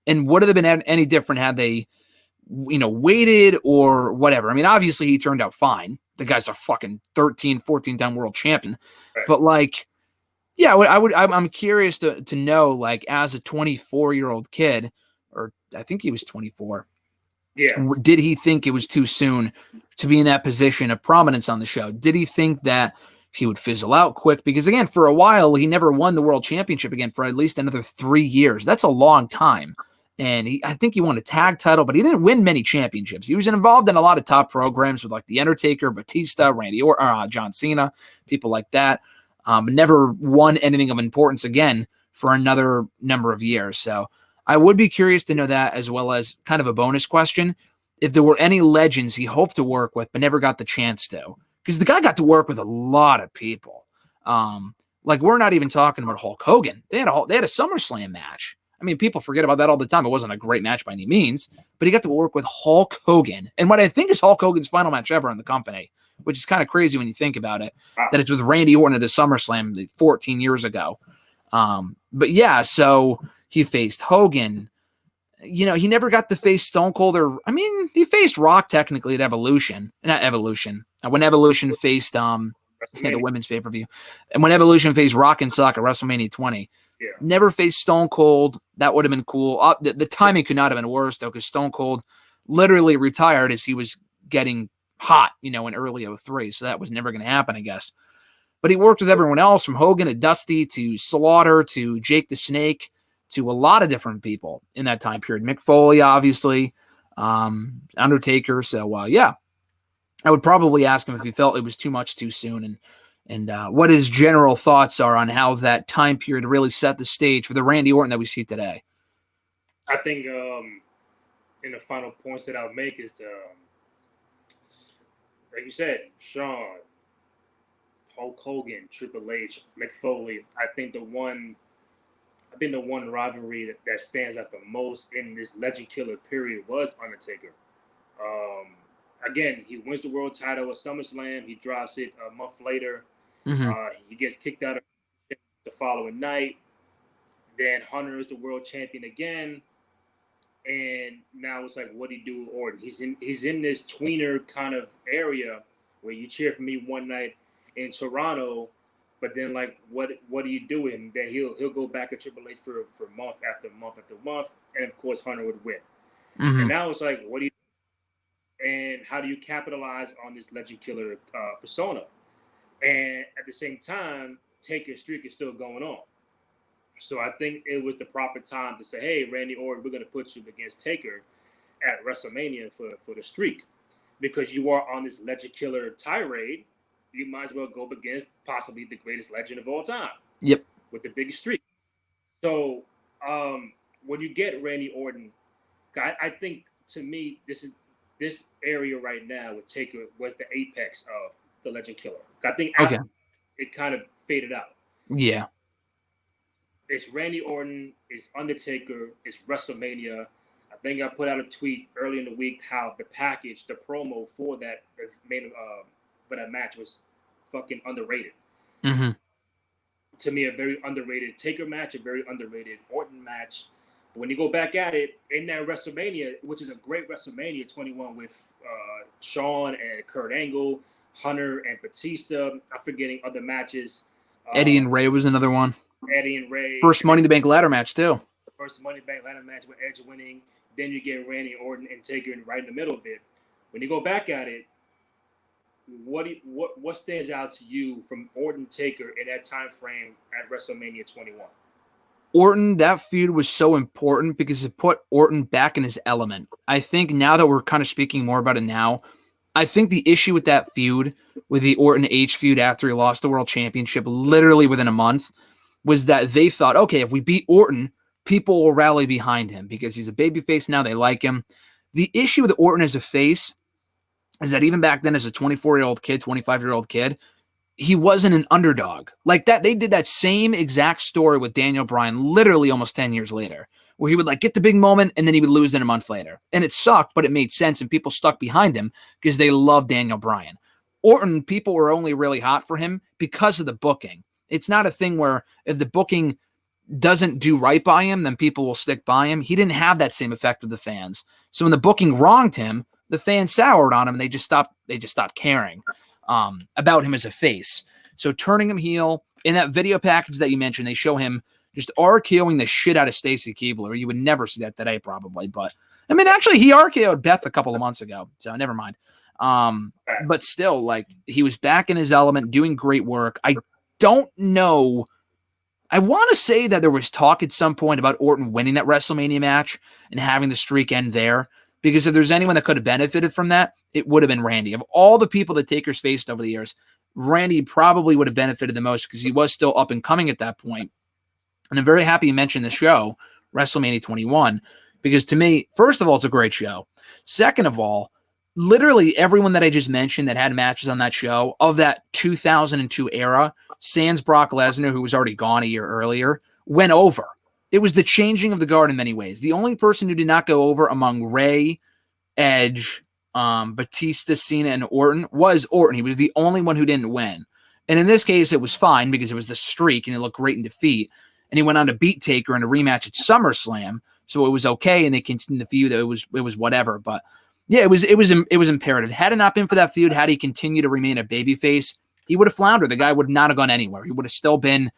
And would it have been any different had they, waited or whatever? I mean, obviously he turned out fine. The guy's a fucking 13, 14-time world champion. Right. But like, yeah, I'm curious to know, like, as a 24-year-old kid, or I think he was 24. Yeah. Did he think it was too soon to be in that position of prominence on the show? Did he think that he would fizzle out quick? Because again, for a while, he never won the world championship again for at least another 3 years. That's a long time. And I think he won a tag title, but he didn't win many championships. He was involved in a lot of top programs with like the Undertaker, Batista, Randy Orton, John Cena, people like that. Never won anything of importance again for another number of years. So I would be curious to know that, as well as kind of a bonus question, if there were any legends he hoped to work with but never got the chance to. Because the guy got to work with a lot of people. Like, we're not even talking about Hulk Hogan. They had a SummerSlam match. I mean, people forget about that all the time. It wasn't a great match by any means, but he got to work with Hulk Hogan. And what I think is Hulk Hogan's final match ever in the company, which is kind of crazy when you think about it, that it's with Randy Orton at a SummerSlam 14 years ago. But yeah, so he faced Hogan. You know, he never got to face Stone Cold, he faced Rock technically at Evolution. Not Evolution. When Evolution faced the women's pay-per-view. And when Evolution faced Rock and Sock at WrestleMania 20. Yeah. Never faced Stone Cold. That would have been cool. The timing could not have been worse, though, because Stone Cold literally retired as he was getting hot, in early 03. So that was never going to happen, I guess. But he worked with everyone else, from Hogan to Dusty to Slaughter to Jake the Snake to a lot of different people in that time period. Mick Foley, obviously, Undertaker. So, yeah, I would probably ask him if he felt it was too much too soon, and what his general thoughts are on how that time period really set the stage for the Randy Orton that we see today. I think in the final points that I'll make is, like you said, Shawn, Hulk Hogan, Triple H, Mick Foley. I think the one rivalry that stands out the most in this Legend Killer period was Undertaker. Again, he wins the world title at SummerSlam. He drops it a month later. Mm-hmm. He gets kicked out of the following night. Then Hunter is the world champion again. And now it's like, what do you do with Orton? He's in this tweener kind of area where you cheer for me one night in Toronto, but then like what do you do with him? Then he'll go back at Triple H for month after month after month, and of course Hunter would win. Mm-hmm. And now it's like, what do you do? And how do you capitalize on this Legend Killer persona? And at the same time, Taker's streak is still going on. So I think it was the proper time to say, hey, Randy Orton, we're going to put you against Taker at WrestleMania for the streak. Because you are on this Legend Killer tirade, you might as well go up against possibly the greatest legend of all time. Yep. With the biggest streak. So when you get Randy Orton, I think, to me, this area right now with Taker was the apex of the Legend Killer. I think after it kind of faded out. Yeah. It's Randy Orton, it's Undertaker, it's WrestleMania. I think I put out a tweet early in the week how the package, the promo for that match was fucking underrated. Mm-hmm. To me, a very underrated Taker match, a very underrated Orton match. But when you go back at it, in that WrestleMania, which is a great WrestleMania 21 with Shawn and Kurt Angle, Hunter and Batista. I'm forgetting other matches. Eddie and Ray was another one. Eddie and Ray. First Money in the Bank ladder match, too. The first Money in the Bank ladder match with Edge winning. Then you get Randy Orton and Taker right in the middle of it. When you go back at it, what stands out to you from Orton Taker in that time frame at WrestleMania 21? Orton, that feud was so important because it put Orton back in his element. I think now that we're kind of speaking more about it now, I think the issue with that feud, with the Orton H feud after he lost the world championship literally within a month, was that they thought, okay, if we beat Orton, people will rally behind him because he's a babyface now. They like him. The issue with Orton as a face is that even back then as a 24-year-old kid, 25-year-old kid, he wasn't an underdog. Like that, they did that same exact story with Daniel Bryan literally almost 10 years later, where he would like get the big moment and then he would lose in a month later. And it sucked, but it made sense and people stuck behind him because they loved Daniel Bryan. Orton, people were only really hot for him because of the booking. It's not a thing where if the booking doesn't do right by him, then people will stick by him. He didn't have that same effect with the fans. So when the booking wronged him, the fans soured on him and they just stopped caring about him as a face. So turning him heel, in that video package that you mentioned, they show him just RKOing the shit out of Stacy Keibler. You would never see that today, probably. But I mean, actually, he RKO'd Beth a couple of months ago, so never mind. But still, like, he was back in his element, doing great work. I don't know. I want to say that there was talk at some point about Orton winning that WrestleMania match and having the streak end there, because if there's anyone that could have benefited from that, it would have been Randy. Of all the people that Taker's faced over the years, Randy probably would have benefited the most because he was still up and coming at that point. And I'm very happy you mentioned the show, WrestleMania 21, because to me, first of all, it's a great show. Second of all, literally everyone that I just mentioned that had matches on that show of that 2002 era, sans Brock Lesnar, who was already gone a year earlier, went over. It was the changing of the guard in many ways. The only person who did not go over among Ray, Edge, Batista, Cena, and Orton was Orton. He was the only one who didn't win. And in this case, it was fine because it was the streak and he looked great in defeat. And he went on to beat Taker in a rematch at SummerSlam, so it was okay. And they continued the feud. It was whatever. But yeah, it was imperative. Had it not been for that feud, had he continued to remain a babyface, he would have floundered. The guy would not have gone anywhere. He would have still been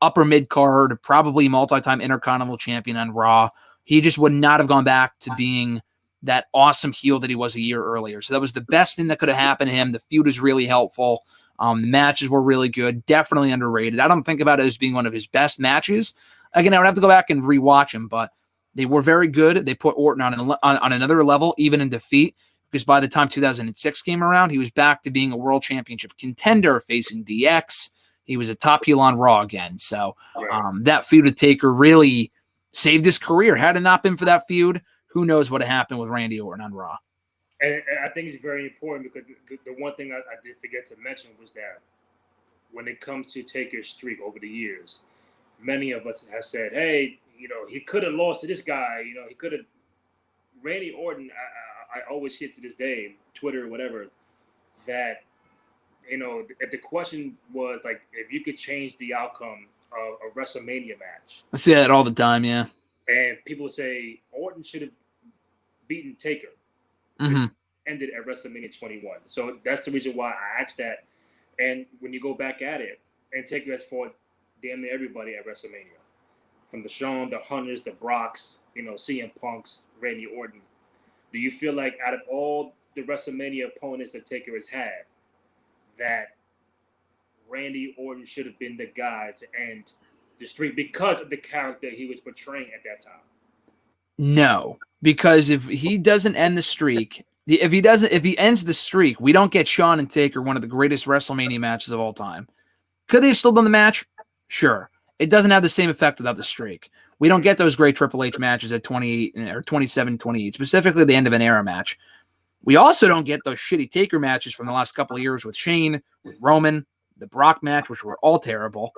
upper mid card, probably multi-time Intercontinental Champion on Raw. He just would not have gone back to being that awesome heel that he was a year earlier. So that was the best thing that could have happened to him. The feud was really helpful. The matches were really good, definitely underrated. I don't think about it as being one of his best matches. Again, I would have to go back and rewatch them, but they were very good. They put Orton on another level, even in defeat, because by the time 2006 came around, he was back to being a world championship contender facing DX. He was a top heel on Raw again. So that feud with Taker really saved his career. Had it not been for that feud, who knows what had happened with Randy Orton on Raw. And I think it's very important because the one thing I did forget to mention was that when it comes to Taker's streak over the years, many of us have said, hey, he could have lost to this guy. He could have. Randy Orton, I always hear to this day, Twitter or whatever, that, if the question was, like, if you could change the outcome of a WrestleMania match. I see that all the time, yeah. And people say Orton should have beaten Taker. Mm-hmm. Ended at WrestleMania 21. So that's the reason why I asked that. And when you go back at it, and Taker has fought damn near everybody at WrestleMania. From the Shawn, the Hunters, the Brocks, CM Punks, Randy Orton. Do you feel like out of all the WrestleMania opponents that Taker has had, that Randy Orton should have been the guy to end the streak because of the character he was portraying at that time? No, because if he doesn't end the streak, if he ends the streak, we don't get Shawn and Taker, one of the greatest WrestleMania matches of all time. Could they have still done the match? Sure. It doesn't have the same effect without the streak. We don't get those great Triple H matches at 28 or 27, 28, specifically the end of an era match. We also don't get those shitty Taker matches from the last couple of years with Shane, with Roman, the Brock match, which were all terrible.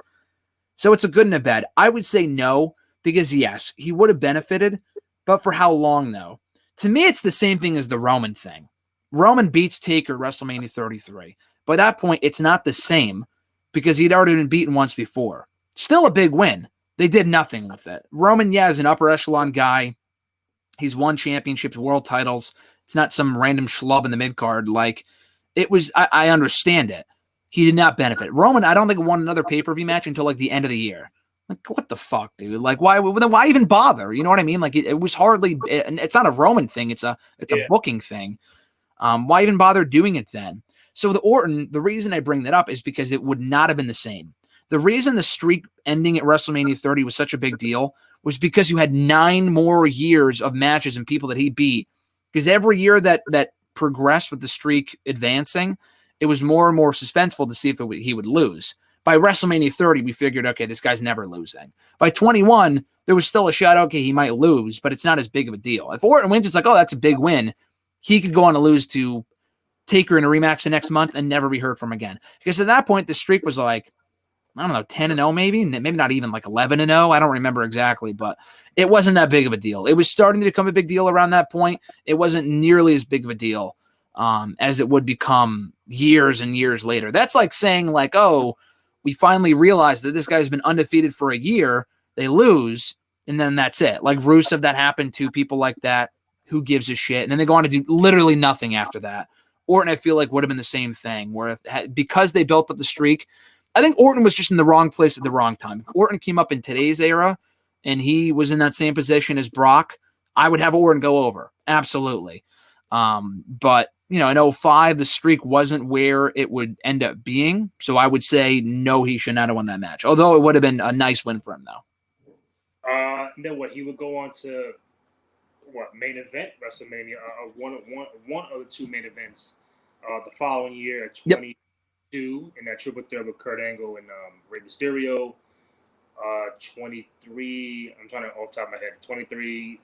So it's a good and a bad. I would say no, because yes, he would have benefited, but for how long though? To me, it's the same thing as the Roman thing. Roman beats Taker WrestleMania 33. By that point, it's not the same because he'd already been beaten once before. Still a big win. They did nothing with it. Roman, is an upper echelon guy. He's won championships, world titles. It's not some random schlub in the mid-card. Like, it was, I understand it. He did not benefit. Roman, I don't think won another pay-per-view match until like the end of the year. Like, what the fuck, dude? Like, why even bother? You know what I mean? Like, it was hardly, it's not a Roman thing. It's a booking thing. Why even bother doing it then? So the Orton, the reason I bring that up is because it would not have been the same. The reason the streak ending at WrestleMania 30 was such a big deal was because you had 9 more years of matches and people that he beat. Because every year that progressed with the streak advancing, it was more and more suspenseful to see if he would lose. By WrestleMania 30, we figured, okay, this guy's never losing. By 21, there was still a shot, okay, he might lose, but it's not as big of a deal. If Orton wins, it's like, oh, that's a big win. He could go on to lose to Taker in a rematch the next month and never be heard from again. Because at that point, the streak was like, I don't know, 10-0 maybe not even like 11-0. I don't remember exactly, but it wasn't that big of a deal. It was starting to become a big deal around that point. It wasn't nearly as big of a deal as it would become years and years later. That's like saying like, oh, we finally realized that this guy's been undefeated for a year. They lose, and then that's it. Like Rusev, that happened to people like that. Who gives a shit? And then they go on to do literally nothing after that. Orton, I feel like, would have been the same thing, where because they built up the streak, I think Orton was just in the wrong place at the wrong time. If Orton came up in today's era and he was in that same position as Brock, I would have Orton go over. Absolutely. But, you know, in 2005, the streak wasn't where it would end up being. So I would say, no, he should not have won that match. Although it would have been a nice win for him, though. Then what? He would go on to main event WrestleMania? One of the two main events. The following year, 22, in that triple threat with Kurt Angle and Rey Mysterio. 23. I'm trying to off the top of my head. 23.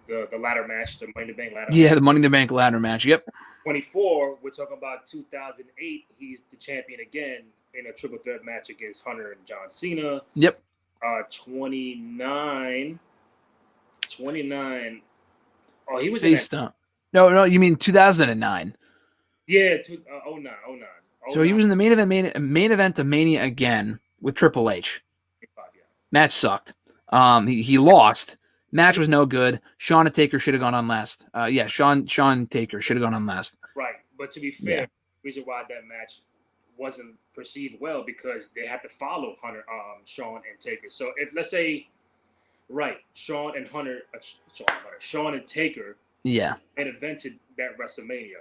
The ladder match, the Money in the Bank ladder. Yeah, the Money in the Bank ladder match. Yep. 24. We're talking about 2008. He's the champion again in a triple threat match against Hunter and John Cena. Yep. 29. Oh, he was based on. No, you mean 2009. Yeah, 09. So he was in the main event of Mania again with Triple H. Match sucked. He lost. Match was no good. Shawn and Taker should have gone on last. Shawn Taker should have gone on last. Right, but to be fair, the reason why that match wasn't perceived well because they had to follow Shawn and Taker. So if let's say, Shawn and Taker, had invented that WrestleMania.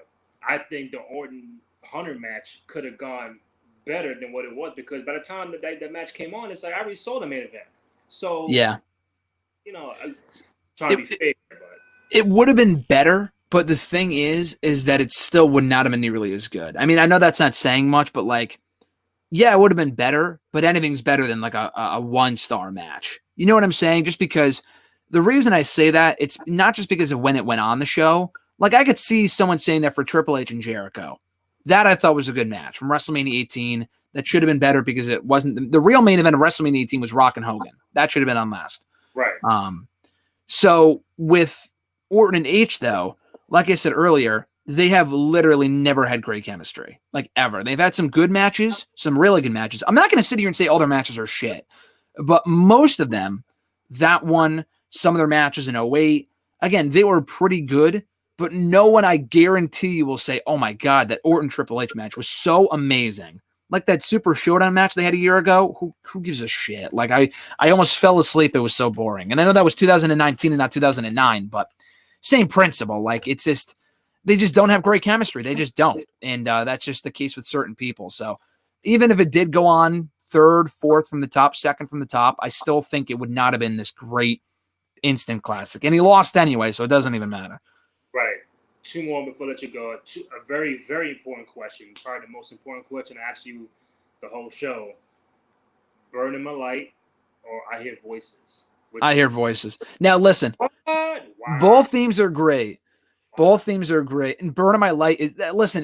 I think the Orton Hunter match could have gone better than what it was because by the time that match came on, it's like I already saw the main event. So you know, I'm trying to be fair, but it would have been better. But the thing is that it still would not have been nearly as good. I mean, I know that's not saying much, but it would have been better. But anything's better than like a 1-star match. You know what I'm saying? Just because the reason I say that, it's not just because of when it went on the show. Like I could see someone saying that for Triple H and Jericho. That I thought was a good match from WrestleMania 18. That should have been better because it wasn't the real main event of WrestleMania 18 was Rock and Hogan. That should have been on last. Right. So with Orton and H, though, like I said earlier, they have literally never had great chemistry, like ever. They've had some good matches, some really good matches. I'm not going to sit here and say all their matches are shit, but most of them, that one, some of their matches in 2008, again, they were pretty good, but no one, I guarantee you, will say, oh my God, that Orton Triple H match was so amazing. Like that Super Showdown match they had a year ago, who gives a shit? Like I almost fell asleep. It was so boring. And I know that was 2019 and not 2009, but same principle. Like it's just, they just don't have great chemistry. They just don't. And that's just the case with certain people. So even if it did go on third, fourth from the top, second from the top, I still think it would not have been this great instant classic. And he lost anyway, so it doesn't even matter. Right. Two more before I let you go. A very, very important question. Probably the most important question I asked you the whole show. Burning My Light or I Hear Voices? I Hear Voices. Now, listen. Wow. Both themes are great. Both themes are great. And Burning My Light is, listen,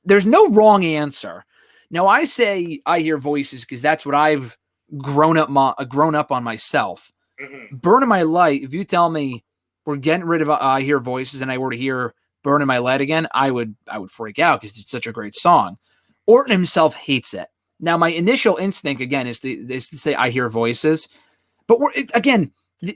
there's no wrong answer. Now, I say I Hear Voices because that's what I've grown up on myself. Mm-hmm. Burning My Light, if you tell me we're getting rid of I Hear Voices and I were to hear Burning My Light again, I would freak out because it's such a great song. Orton himself hates it. Now, my initial instinct, again, is to say I Hear Voices. But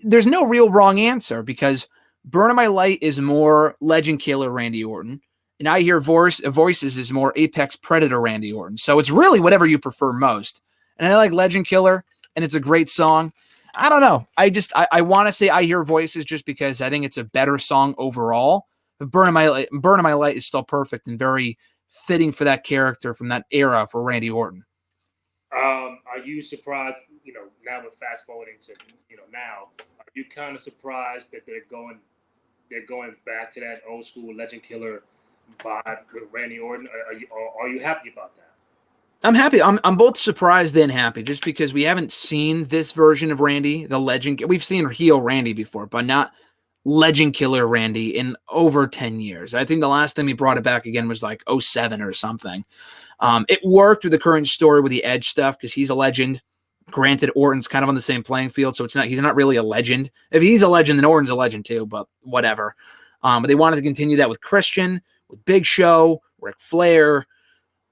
there's no real wrong answer because Burning My Light is more Legend Killer Randy Orton. And I Hear Voices is more Apex Predator Randy Orton. So it's really whatever you prefer most. And I like Legend Killer, and it's a great song. I don't know. I want to say I Hear Voices just because I think it's a better song overall. But Burning My Light is still perfect and very fitting for that character from that era for Randy Orton. Are you surprised, now we're fast forwarding to, now, are you kind of surprised that they're going back to that old school Legend Killer vibe with Randy Orton? Are you happy about that? I'm happy. I'm both surprised and happy just because we haven't seen this version of Randy, the Legend. We've seen heel Randy before, but not Legend Killer Randy in over 10 years. I think the last time he brought it back again was like 2007 or something. It worked with the current story with the Edge stuff because he's a legend. Granted, Orton's kind of on the same playing field, so he's not really a legend. If he's a legend, then Orton's a legend too, but whatever. But they wanted to continue that with Christian, with Big Show, Ric Flair.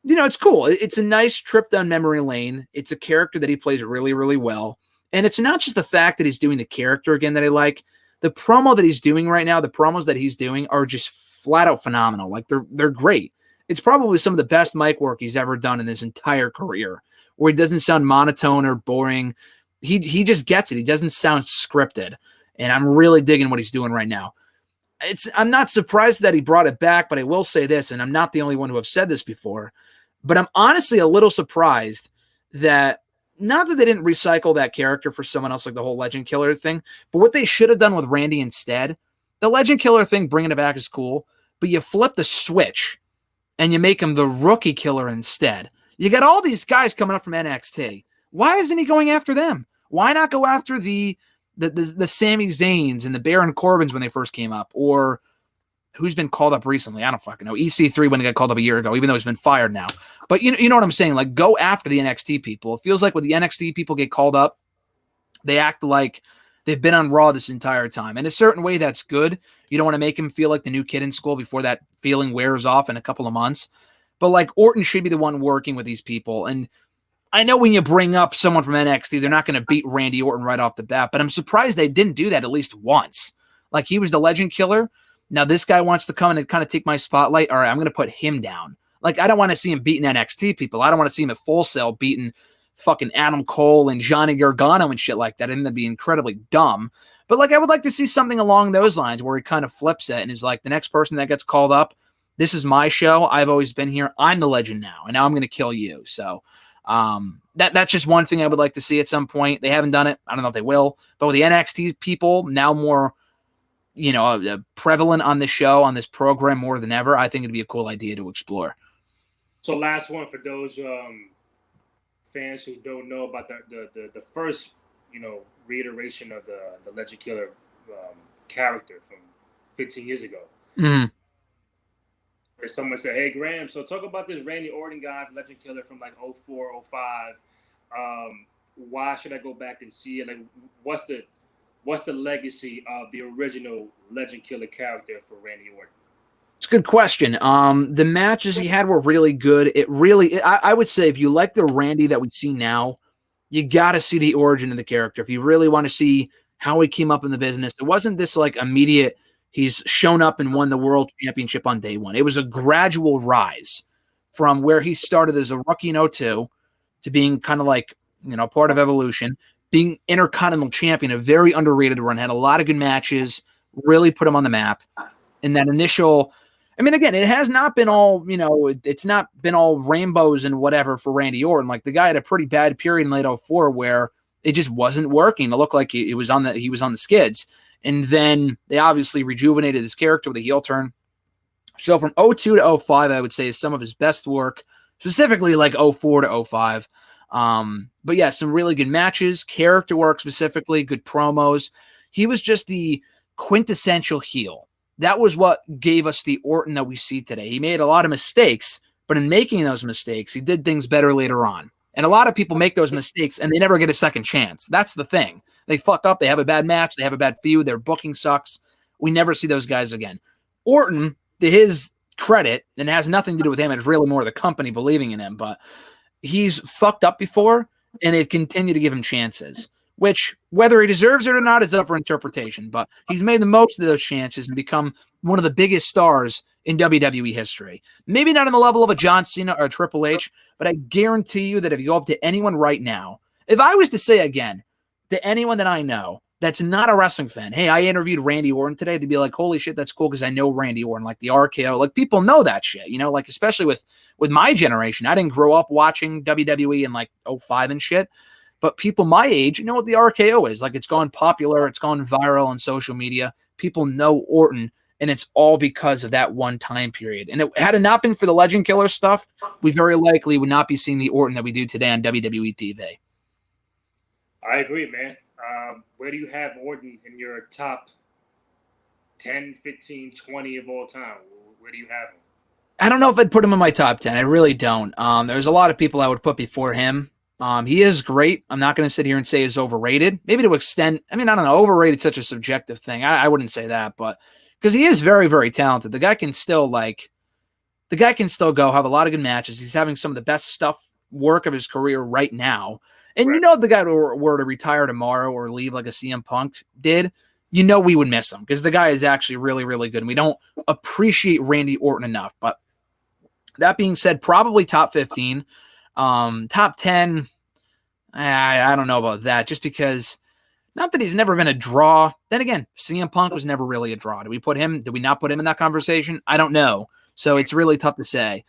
It's cool. It's a nice trip down memory lane. It's a character that he plays really, really well. And it's not just the fact that he's doing the character again that I like. The promo that he's doing right now, the promos that he's doing are just flat out phenomenal. Like they're great. it's probably some of the best mic work he's ever done in his entire career, where he doesn't sound monotone or boring. He just gets it. He doesn't sound scripted, and I'm really digging what he's doing right now. I'm not surprised that he brought it back, but I will say this, and I'm not the only one who have said this before, but I'm honestly a little surprised that, not that they didn't recycle that character for someone else, like the whole Legend Killer thing, but what they should have done with Randy instead, the Legend Killer thing, bringing it back is cool, but you flip the switch and you make him the Rookie Killer instead. You got all these guys coming up from NXT. Why isn't he going after them? Why not go after the Sami Zayns and the Baron Corbins when they first came up, or who's been called up recently? I don't fucking know. EC3 when he got called up a year ago, even though he's been fired now. But you know what I'm saying? Like, go after the NXT people. It feels like when the NXT people get called up, they act like they've been on Raw this entire time. In a certain way, that's good. You don't want to make him feel like the new kid in school before that feeling wears off in a couple of months. But like, Orton should be the one working with these people. And I know when you bring up someone from NXT, they're not going to beat Randy Orton right off the bat, but I'm surprised they didn't do that at least once. Like, he was the Legend Killer. Now this guy wants to come in and kind of take my spotlight. All right, I'm going to put him down. Like, I don't want to see him beating NXT people. I don't want to see him at Full Sail beating fucking Adam Cole and Johnny Gargano and shit like that. And that'd be incredibly dumb. But like, I would like to see something along those lines where he kind of flips it and is like, the next person that gets called up, this is my show. I've always been here. I'm the legend now, and now I'm going to kill you. So that's just one thing I would like to see at some point. They haven't done it. I don't know if they will, but with the NXT people now more, prevalent on the show, on this program more than ever, I think it'd be a cool idea to explore. So last one for those fans who don't know about the first, reiteration of the Legend Killer character from 15 years ago. Mm-hmm. Where someone said, "Hey Graham, so talk about this Randy Orton guy, Legend Killer from like 04, 05. Why should I go back and see it? Like, what's the legacy of the original Legend Killer character for Randy Orton?" It's a good question. The matches he had were really good. I would say if you like the Randy that we see now, you got to see the origin of the character. If you really want to see how he came up in the business, it wasn't this like immediate, he's shown up and won the world championship on day one. It was a gradual rise from where he started as a rookie in 02 to being kind of like, part of Evolution, being Intercontinental Champion, a very underrated run, had a lot of good matches, really put him on the map. And that initial, again, it has not been all, it's not been all rainbows and whatever for Randy Orton. Like, the guy had a pretty bad period in late 04 where it just wasn't working. It looked like he was on the skids. And then they obviously rejuvenated his character with a heel turn. So from 02 to 05, I would say is some of his best work, specifically like 04 to 05. But yeah, some really good matches, character work specifically, good promos. He was just the quintessential heel. That was what gave us the Orton that we see today. He made a lot of mistakes, but in making those mistakes, he did things better later on. And a lot of people make those mistakes and they never get a second chance. That's the thing. They fuck up. They have a bad match. They have a bad feud. Their booking sucks. We never see those guys again. Orton, to his credit, and it has nothing to do with him. It's really more the company believing in him, but he's fucked up before and they've continued to give him chances, which whether he deserves it or not is up for interpretation, but he's made the most of those chances and become one of the biggest stars in WWE history. Maybe not on the level of a John Cena or a Triple H, but I guarantee you that if you go up to anyone right now, if I was to say again to anyone that I know that's not a wrestling fan, hey, I interviewed Randy Orton today, they'd be like, holy shit, that's cool because I know Randy Orton, like the RKO. Like, people know that shit, like especially with my generation. I didn't grow up watching WWE in like 05 and shit. But people my age know what the RKO is. Like, it's gone popular. It's gone viral on social media. People know Orton, and it's all because of that one time period. And had it not been for the Legend Killer stuff, we very likely would not be seeing the Orton that we do today on WWE TV. I agree, man. Where do you have Orton in your top 10, 15, 20 of all time? Where do you have him? I don't know if I'd put him in my top 10. I really don't. There's a lot of people I would put before him. He is great. I'm not going to sit here and say he's overrated. Maybe to extend, I don't know, overrated is such a subjective thing. I wouldn't say that, but because he is very, very talented. The guy can still go have a lot of good matches. He's having some of the best work of his career right now. And right. The guy were to retire tomorrow or leave like a CM Punk did, we would miss him because the guy is actually really, really good. And we don't appreciate Randy Orton enough, but That being said, probably top 15. Top 10, I don't know about that, just because not that he's never been a draw. Then again, CM Punk was never really a draw. Did we not put him in that conversation? I don't know. So it's really tough to say.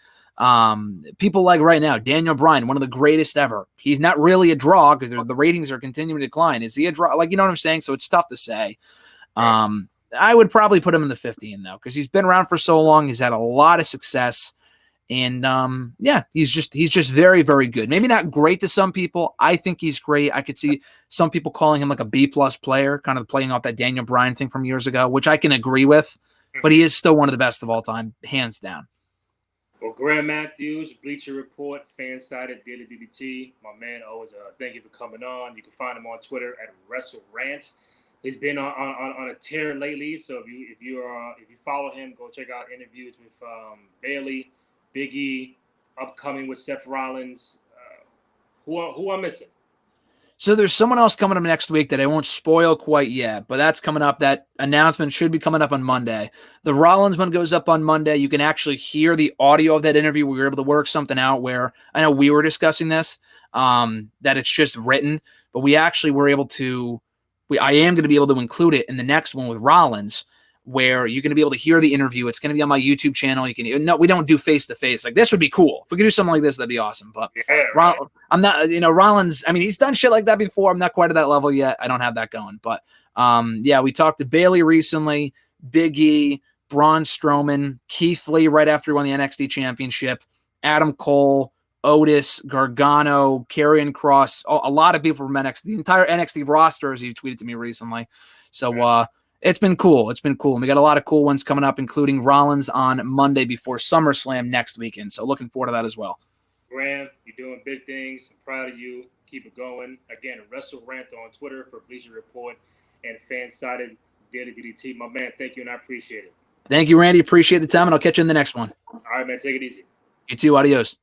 People like right now, Daniel Bryan, one of the greatest ever. He's not really a draw because the ratings are continuing to decline. Is he a draw? Like, you know what I'm saying? So it's tough to say. I would probably put him in the 15 though, because he's been around for so long. He's had a lot of success. And he's just very, very good. Maybe not great to some people. I think he's great. I could see some people calling him like a B+ player, kind of playing off that Daniel Bryan thing from years ago, which I can agree with. But he is still one of the best of all time, hands down. Well, Graham Matthews, Bleacher Report, Fansided, Daily DDT. My man, always thank you for coming on. You can find him on Twitter at WrestleRant. He's been on a tear lately, so if you follow him, go check out interviews with Bailey, Big E, upcoming with Seth Rollins. Who I'm missing? So there's someone else coming up next week that I won't spoil quite yet, but that's coming up. That announcement should be coming up on Monday. The Rollins one goes up on Monday. You can actually hear the audio of that interview. We were able to work something out where I know we were discussing this, that it's just written, but we actually were able to. I am going to be able to include it in the next one with Rollins, where you're going to be able to hear the interview. It's going to be on my YouTube channel. No, we don't do face-to-face. Like, this would be cool. If we could do something like this, that'd be awesome. But yeah, right. I'm not, Rollins, I mean, he's done shit like that before. I'm not quite at that level yet. I don't have that going. But, we talked to Bailey recently, Big E, Braun Strowman, Keith Lee right after he won the NXT Championship, Adam Cole, Otis, Gargano, Karrion Kross, a lot of people from NXT, the entire NXT roster, as he tweeted to me recently. So, it's been cool. It's been cool. And we got a lot of cool ones coming up, including Rollins on Monday before SummerSlam next weekend. So looking forward to that as well. Graham, you're doing big things. I'm proud of you. Keep it going. Again, WrestleRant on Twitter for Bleacher Report and Fansided Daily DDT. My man, thank you, and I appreciate it. Thank you, Randy. Appreciate the time, and I'll catch you in the next one. All right, man. Take it easy. You too. Adios.